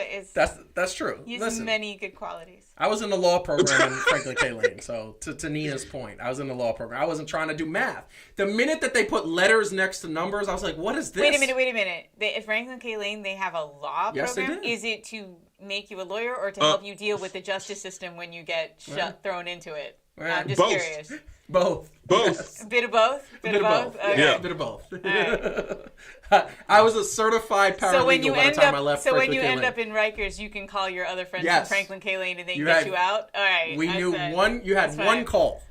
That's true. He has Listen, many good qualities. I was in the law program in Franklin K. Lane. So to Nina's point, I was in the law program. I wasn't trying to do math. The minute that they put letters next to numbers, I was like, what is this? Wait a minute. At Franklin K. Lane, they have a law Yes, they program? do. Is it to make you a lawyer or to help you deal with the justice system when you get thrown into it? I'm just Both. curious. Both. A bit of both? A bit of both. Okay. Yeah. A bit of both. Right. I was a certified paralegal So when you by the end time I left up, Franklin K. end Lane. up in Rikers, you can call your other friends Yes. from Franklin K. Lane and they You get had- you out. All right. We knew that's one. You had that's one fine. call.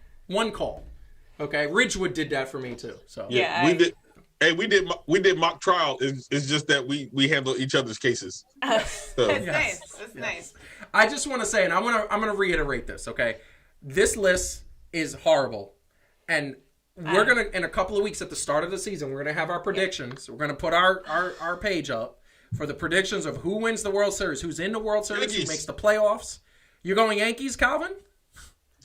Okay, Ridgewood did that for me too. So Yeah. we did. Hey, we did mock trial. It's just that we handle each other's cases. That's So. nice. Yes. That's Yes. nice. I just want to say, and I'm gonna reiterate this. Okay, this list is horrible, and we're gonna in a couple of weeks at the start of the season, we're gonna have our predictions. We're gonna put our page up for the predictions of who wins the World Series, who's in the World Series, Yankees. who makes the playoffs. You're going Yankees, Calvin?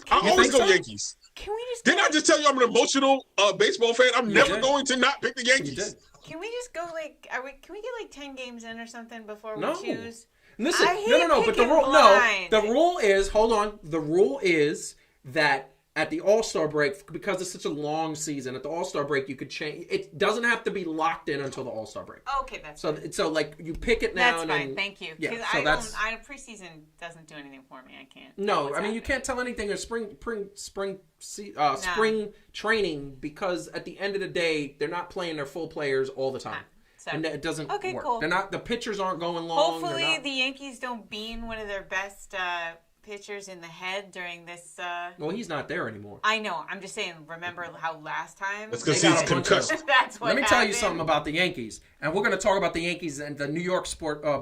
I You always think go so? Yankees. Can we just Didn't I just tell you I'm an emotional baseball fan? I'm never did. going to not pick the You Yankees. did. Can we just go can we get like 10 games in or something before we No. choose? Listen, I hate no. But the picking rule, blind. the rule is. Hold on. The rule is that at the All-Star break, because it's such a long season, at the All-Star break you could change. It doesn't have to be locked in until the All-Star break. Okay, that's So like you pick it now. that's and fine. then, Thank you. Yeah. Because So that's preseason doesn't do anything for me. I can't. no. What's I mean, you happening. can't tell anything in spring training because at the end of the day, they're not playing their full players all the time. So- And it doesn't Okay, work. cool. They're not. The pitchers aren't going long. they're Hopefully, not- the Yankees don't bean one of their best pitchers in the head during this. Well, he's not there anymore. I know. I'm just saying. Remember how last time? That's because They got he's a bunch of- concussed. That's what. Let me tell you happened. something about the Yankees, and we're going to talk about the Yankees and the New York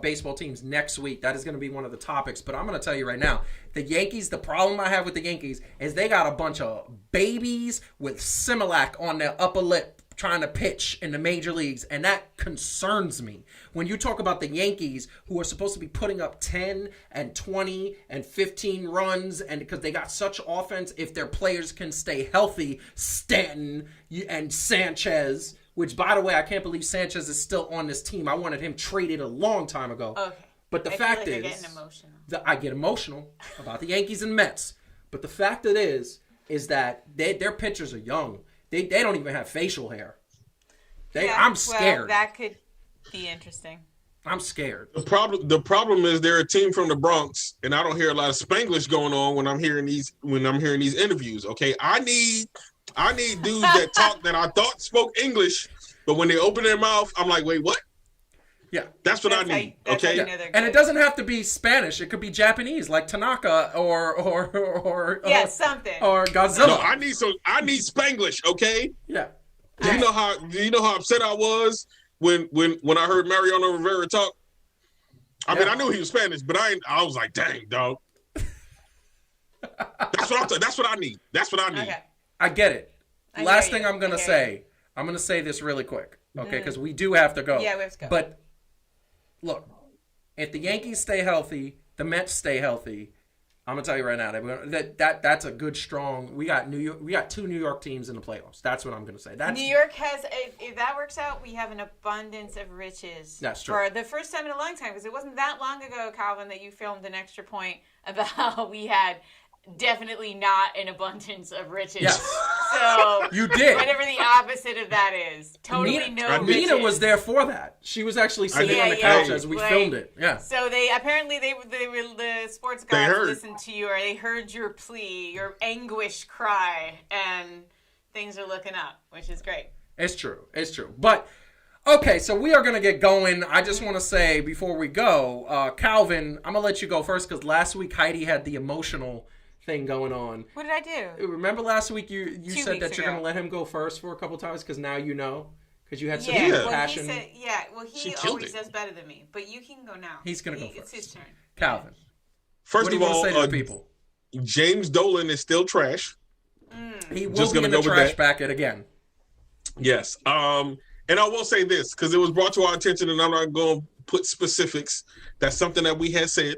baseball teams next week. That is going to be one of the topics. But I'm going to tell you right now, the Yankees. The problem I have with the Yankees is they got a bunch of babies with Similac on their upper lip trying to pitch in the major leagues, and that concerns me. When you talk about the Yankees, who are supposed to be putting up 10 and 20 and 15 runs, and because they got such offense, if their players can stay healthy, Stanton and Sanchez, which, by the way, I can't believe Sanchez is still on this team. I wanted him traded a long time ago. Okay. But the I fact feel like is, you're getting emotional. I get emotional about the Yankees and Mets. But the fact it is that their pitchers are young. They don't even have facial hair. I'm scared. Well, that could be interesting. I'm scared. The problem is they're a team from the Bronx, and I don't hear a lot of Spanglish going on when I'm hearing these interviews. Okay, I need dudes that talk that I thought spoke English, but when they open their mouth, I'm like, wait, what? Yeah. That's what That's I how- need. that's how Okay, you know they're And it good. doesn't have to be Spanish. It could be Japanese, like Tanaka or Yeah, something. or Godzilla. no, I need Spanglish. Okay. Yeah. Do you know how upset I was when I heard Mariano Rivera talk? I mean, I knew he was Spanish, but I was like, dang, dog. That's what I need. That's what I need. Okay. I get it. I Last hear thing you. I'm gonna I hear say. I'm gonna say this really quick, okay? Because we do have to go. Yeah, we have to go. But look, if the Yankees stay healthy, the Mets stay healthy. I'm gonna tell you right now that's a good strong. We got New York. We got 2 New York teams in the playoffs. That's what I'm gonna say. That's New York has, if that works out, we have an abundance of riches. That's true. For the first time in a long time, because it wasn't that long ago, Calvin, that you filmed an extra point about how we had definitely not an abundance of riches. Yes. So You did. whatever the opposite of that is. Totally no riches. Nina was there for that. She was actually sitting on the Yeah, couch as we filmed it. Yeah. So they apparently they were the sports gods listened to you, or they heard your plea, your anguish cry, and things are looking up, which is great. It's true. It's true. But okay, so we are gonna get going. I just want to say before we go, Calvin, I'm gonna let you go first because last week Heidi had the emotional thing going on. What did I do? Remember last week you said that you're ago. going to let him go first for a couple times because now you know because you had such passion. He always does better than me. But you can go now. He's going to go first. It's his turn. Calvin. First of all, say to the people? James Dolan is still trash. He will Just be gonna in the go with trash that. bucket again. Yes. And I will say this because it was brought to our attention, and I'm not going to put specifics. That's something that we had said.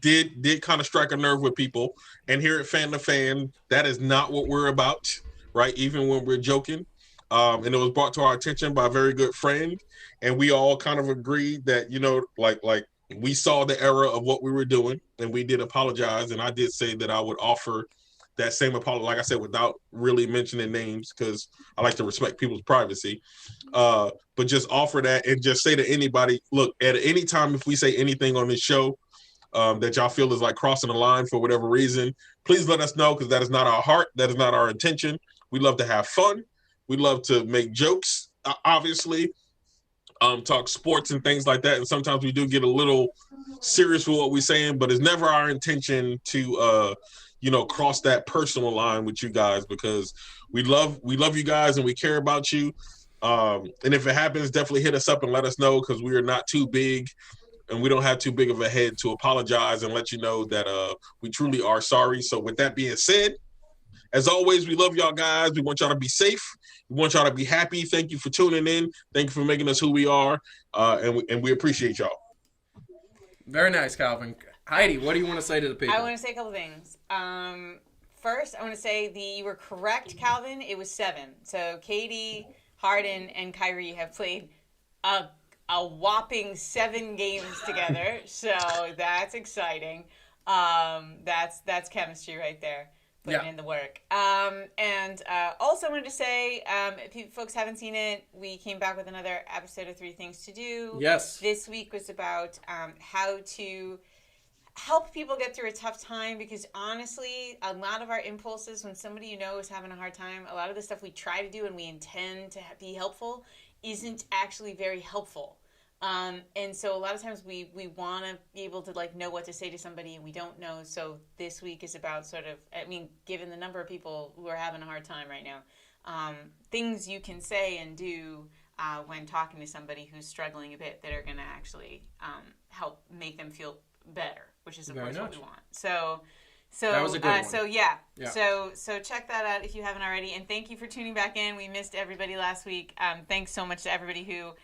Did kind of strike a nerve with people, and here at Fan to Fan, that is not what we're about, right? Even when we're joking, and it was brought to our attention by a very good friend, and we all kind of agreed that like we saw the error of what we were doing, and we did apologize, and I did say that I would offer that same apology, like I said, without really mentioning names because I like to respect people's privacy, but just offer that and just say to anybody, look, at any time if we say anything on this show that y'all feel is like crossing the line for whatever reason, please let us know because that is not our heart. That is not our intention. We love to have fun. We love to make jokes, obviously, talk sports and things like that. And sometimes we do get a little serious with what we're saying, but it's never our intention to, cross that personal line with you guys because we love you guys and we care about you. And if it happens, definitely hit us up and let us know because we are not too big. And we don't have too big of a head to apologize and let you know that we truly are sorry. So with that being said, as always, we love y'all guys. We want y'all to be safe. We want y'all to be happy. Thank you for tuning in. Thank you for making us who we are. And we appreciate y'all. Very nice, Calvin. Heidi, what do you want to say to the people? I want to say a couple things. First, I want to say you were correct, Calvin. It was 7. So Katie, Harden, and Kyrie have played a whopping 7 games together, so that's exciting. That's chemistry right there, putting in the work. And also I wanted to say, if folks haven't seen it, we came back with another episode of 3 Things to Do. Yes. This week was about how to help people get through a tough time because honestly, a lot of our impulses when somebody is having a hard time, a lot of the stuff we try to do and we intend to be helpful isn't actually very helpful. And so a lot of times we want to be able to know what to say to somebody and we don't know. So this week is about given the number of people who are having a hard time right now, things you can say and do when talking to somebody who's struggling a bit that are going to actually help make them feel better, which is of course what we want. So that was a good one. So yeah. So check that out if you haven't already. And thank you for tuning back in. We missed everybody last week. Thanks so much to everybody who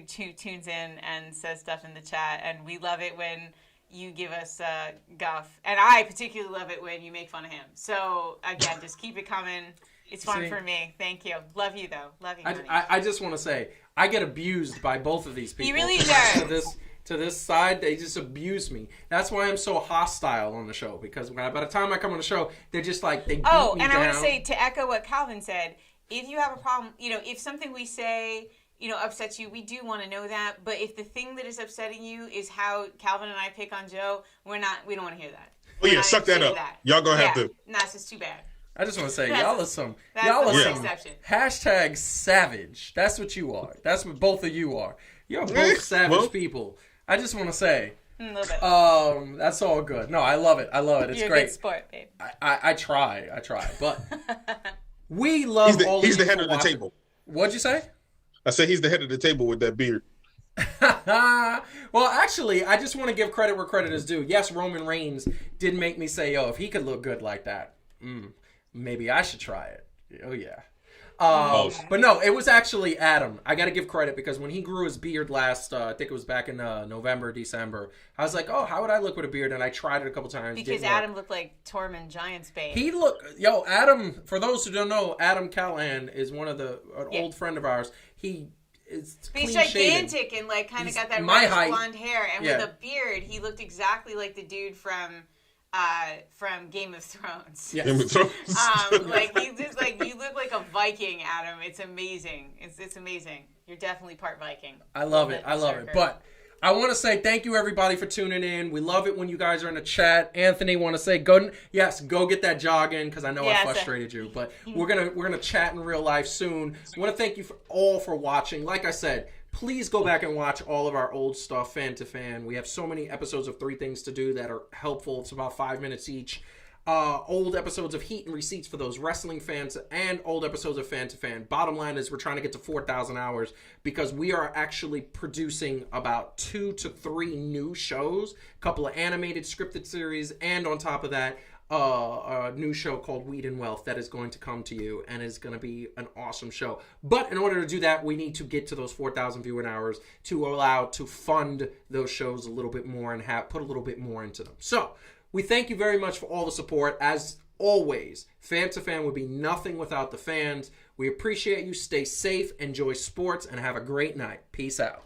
tunes in and says stuff in the chat, and we love it when you give us guff, and I particularly love it when you make fun of him. So again, just keep it coming. It's fun for me. Thank you. Love you though. Love you. I just want to say I get abused by both of these people. He really does. To this side, they just abuse me. That's why I'm so hostile on the show because by the time I come on the show, they're just they beat me down. I want to say to echo what Calvin said. If you have a problem, if something we say upsets you, we do want to know that. But if the thing that is upsetting you is how Calvin and I pick on Joe, we don't want to hear that. Oh yeah, suck that up. Y'all gonna have to. No, it's just too bad. I just want to say, That's y'all are some exception. hashtag savage. That's what you are. That's what both of you are. You're both savage people. I just want to say, a little bit. That's all good. No, I love it. It's You're great. A good sport, babe. I try, but we love all. He's the head of the table. What'd you say? I said he's the head of the table with that beard. Well, actually, I just want to give credit where credit is due. Yes, Roman Reigns did make me say, yo, if he could look good like that, maybe I should try it. Oh, yeah. But no, it was actually Adam. I got to give credit because when he grew his beard last, I think it was back in November, December, I was like, oh, how would I look with a beard? And I tried it a couple times. Because Adam looked like Tormund Giantsbane. He looked, Adam, for those who don't know, Adam Callahan is an old friend of ours. He's gigantic and like kind of got that reddish blonde hair, and with a beard, he looked exactly like the dude from Game of Thrones. Yes. Game of Thrones. Like he's just like, you look like a Viking, Adam. It's amazing. It's amazing. You're definitely part Viking. I love it. But I want to say thank you everybody for tuning in. We love it when you guys are in the chat. Anthony, want to say go get that jog in because I know I frustrated you. But we're gonna chat in real life soon. I want to thank you all for watching. Like I said, please go back and watch all of our old stuff, fan to fan. We have so many episodes of 3 Things to Do that are helpful. It's about 5 minutes each. Old episodes of Heat and Receipts for those wrestling fans, and old episodes of Fan to Fan. Bottom line is we're trying to get to 4,000 hours because we are actually producing about 2 to 3 new shows, a couple of animated scripted series, and on top of that, a new show called Weed and Wealth that is going to come to you and is going to be an awesome show. But in order to do that, we need to get to those 4,000 viewing hours to allow to fund those shows a little bit more and put a little bit more into them. So we thank you very much for all the support. As always, Fan to Fan would be nothing without the fans. We appreciate you. Stay safe, enjoy sports, and have a great night. Peace out.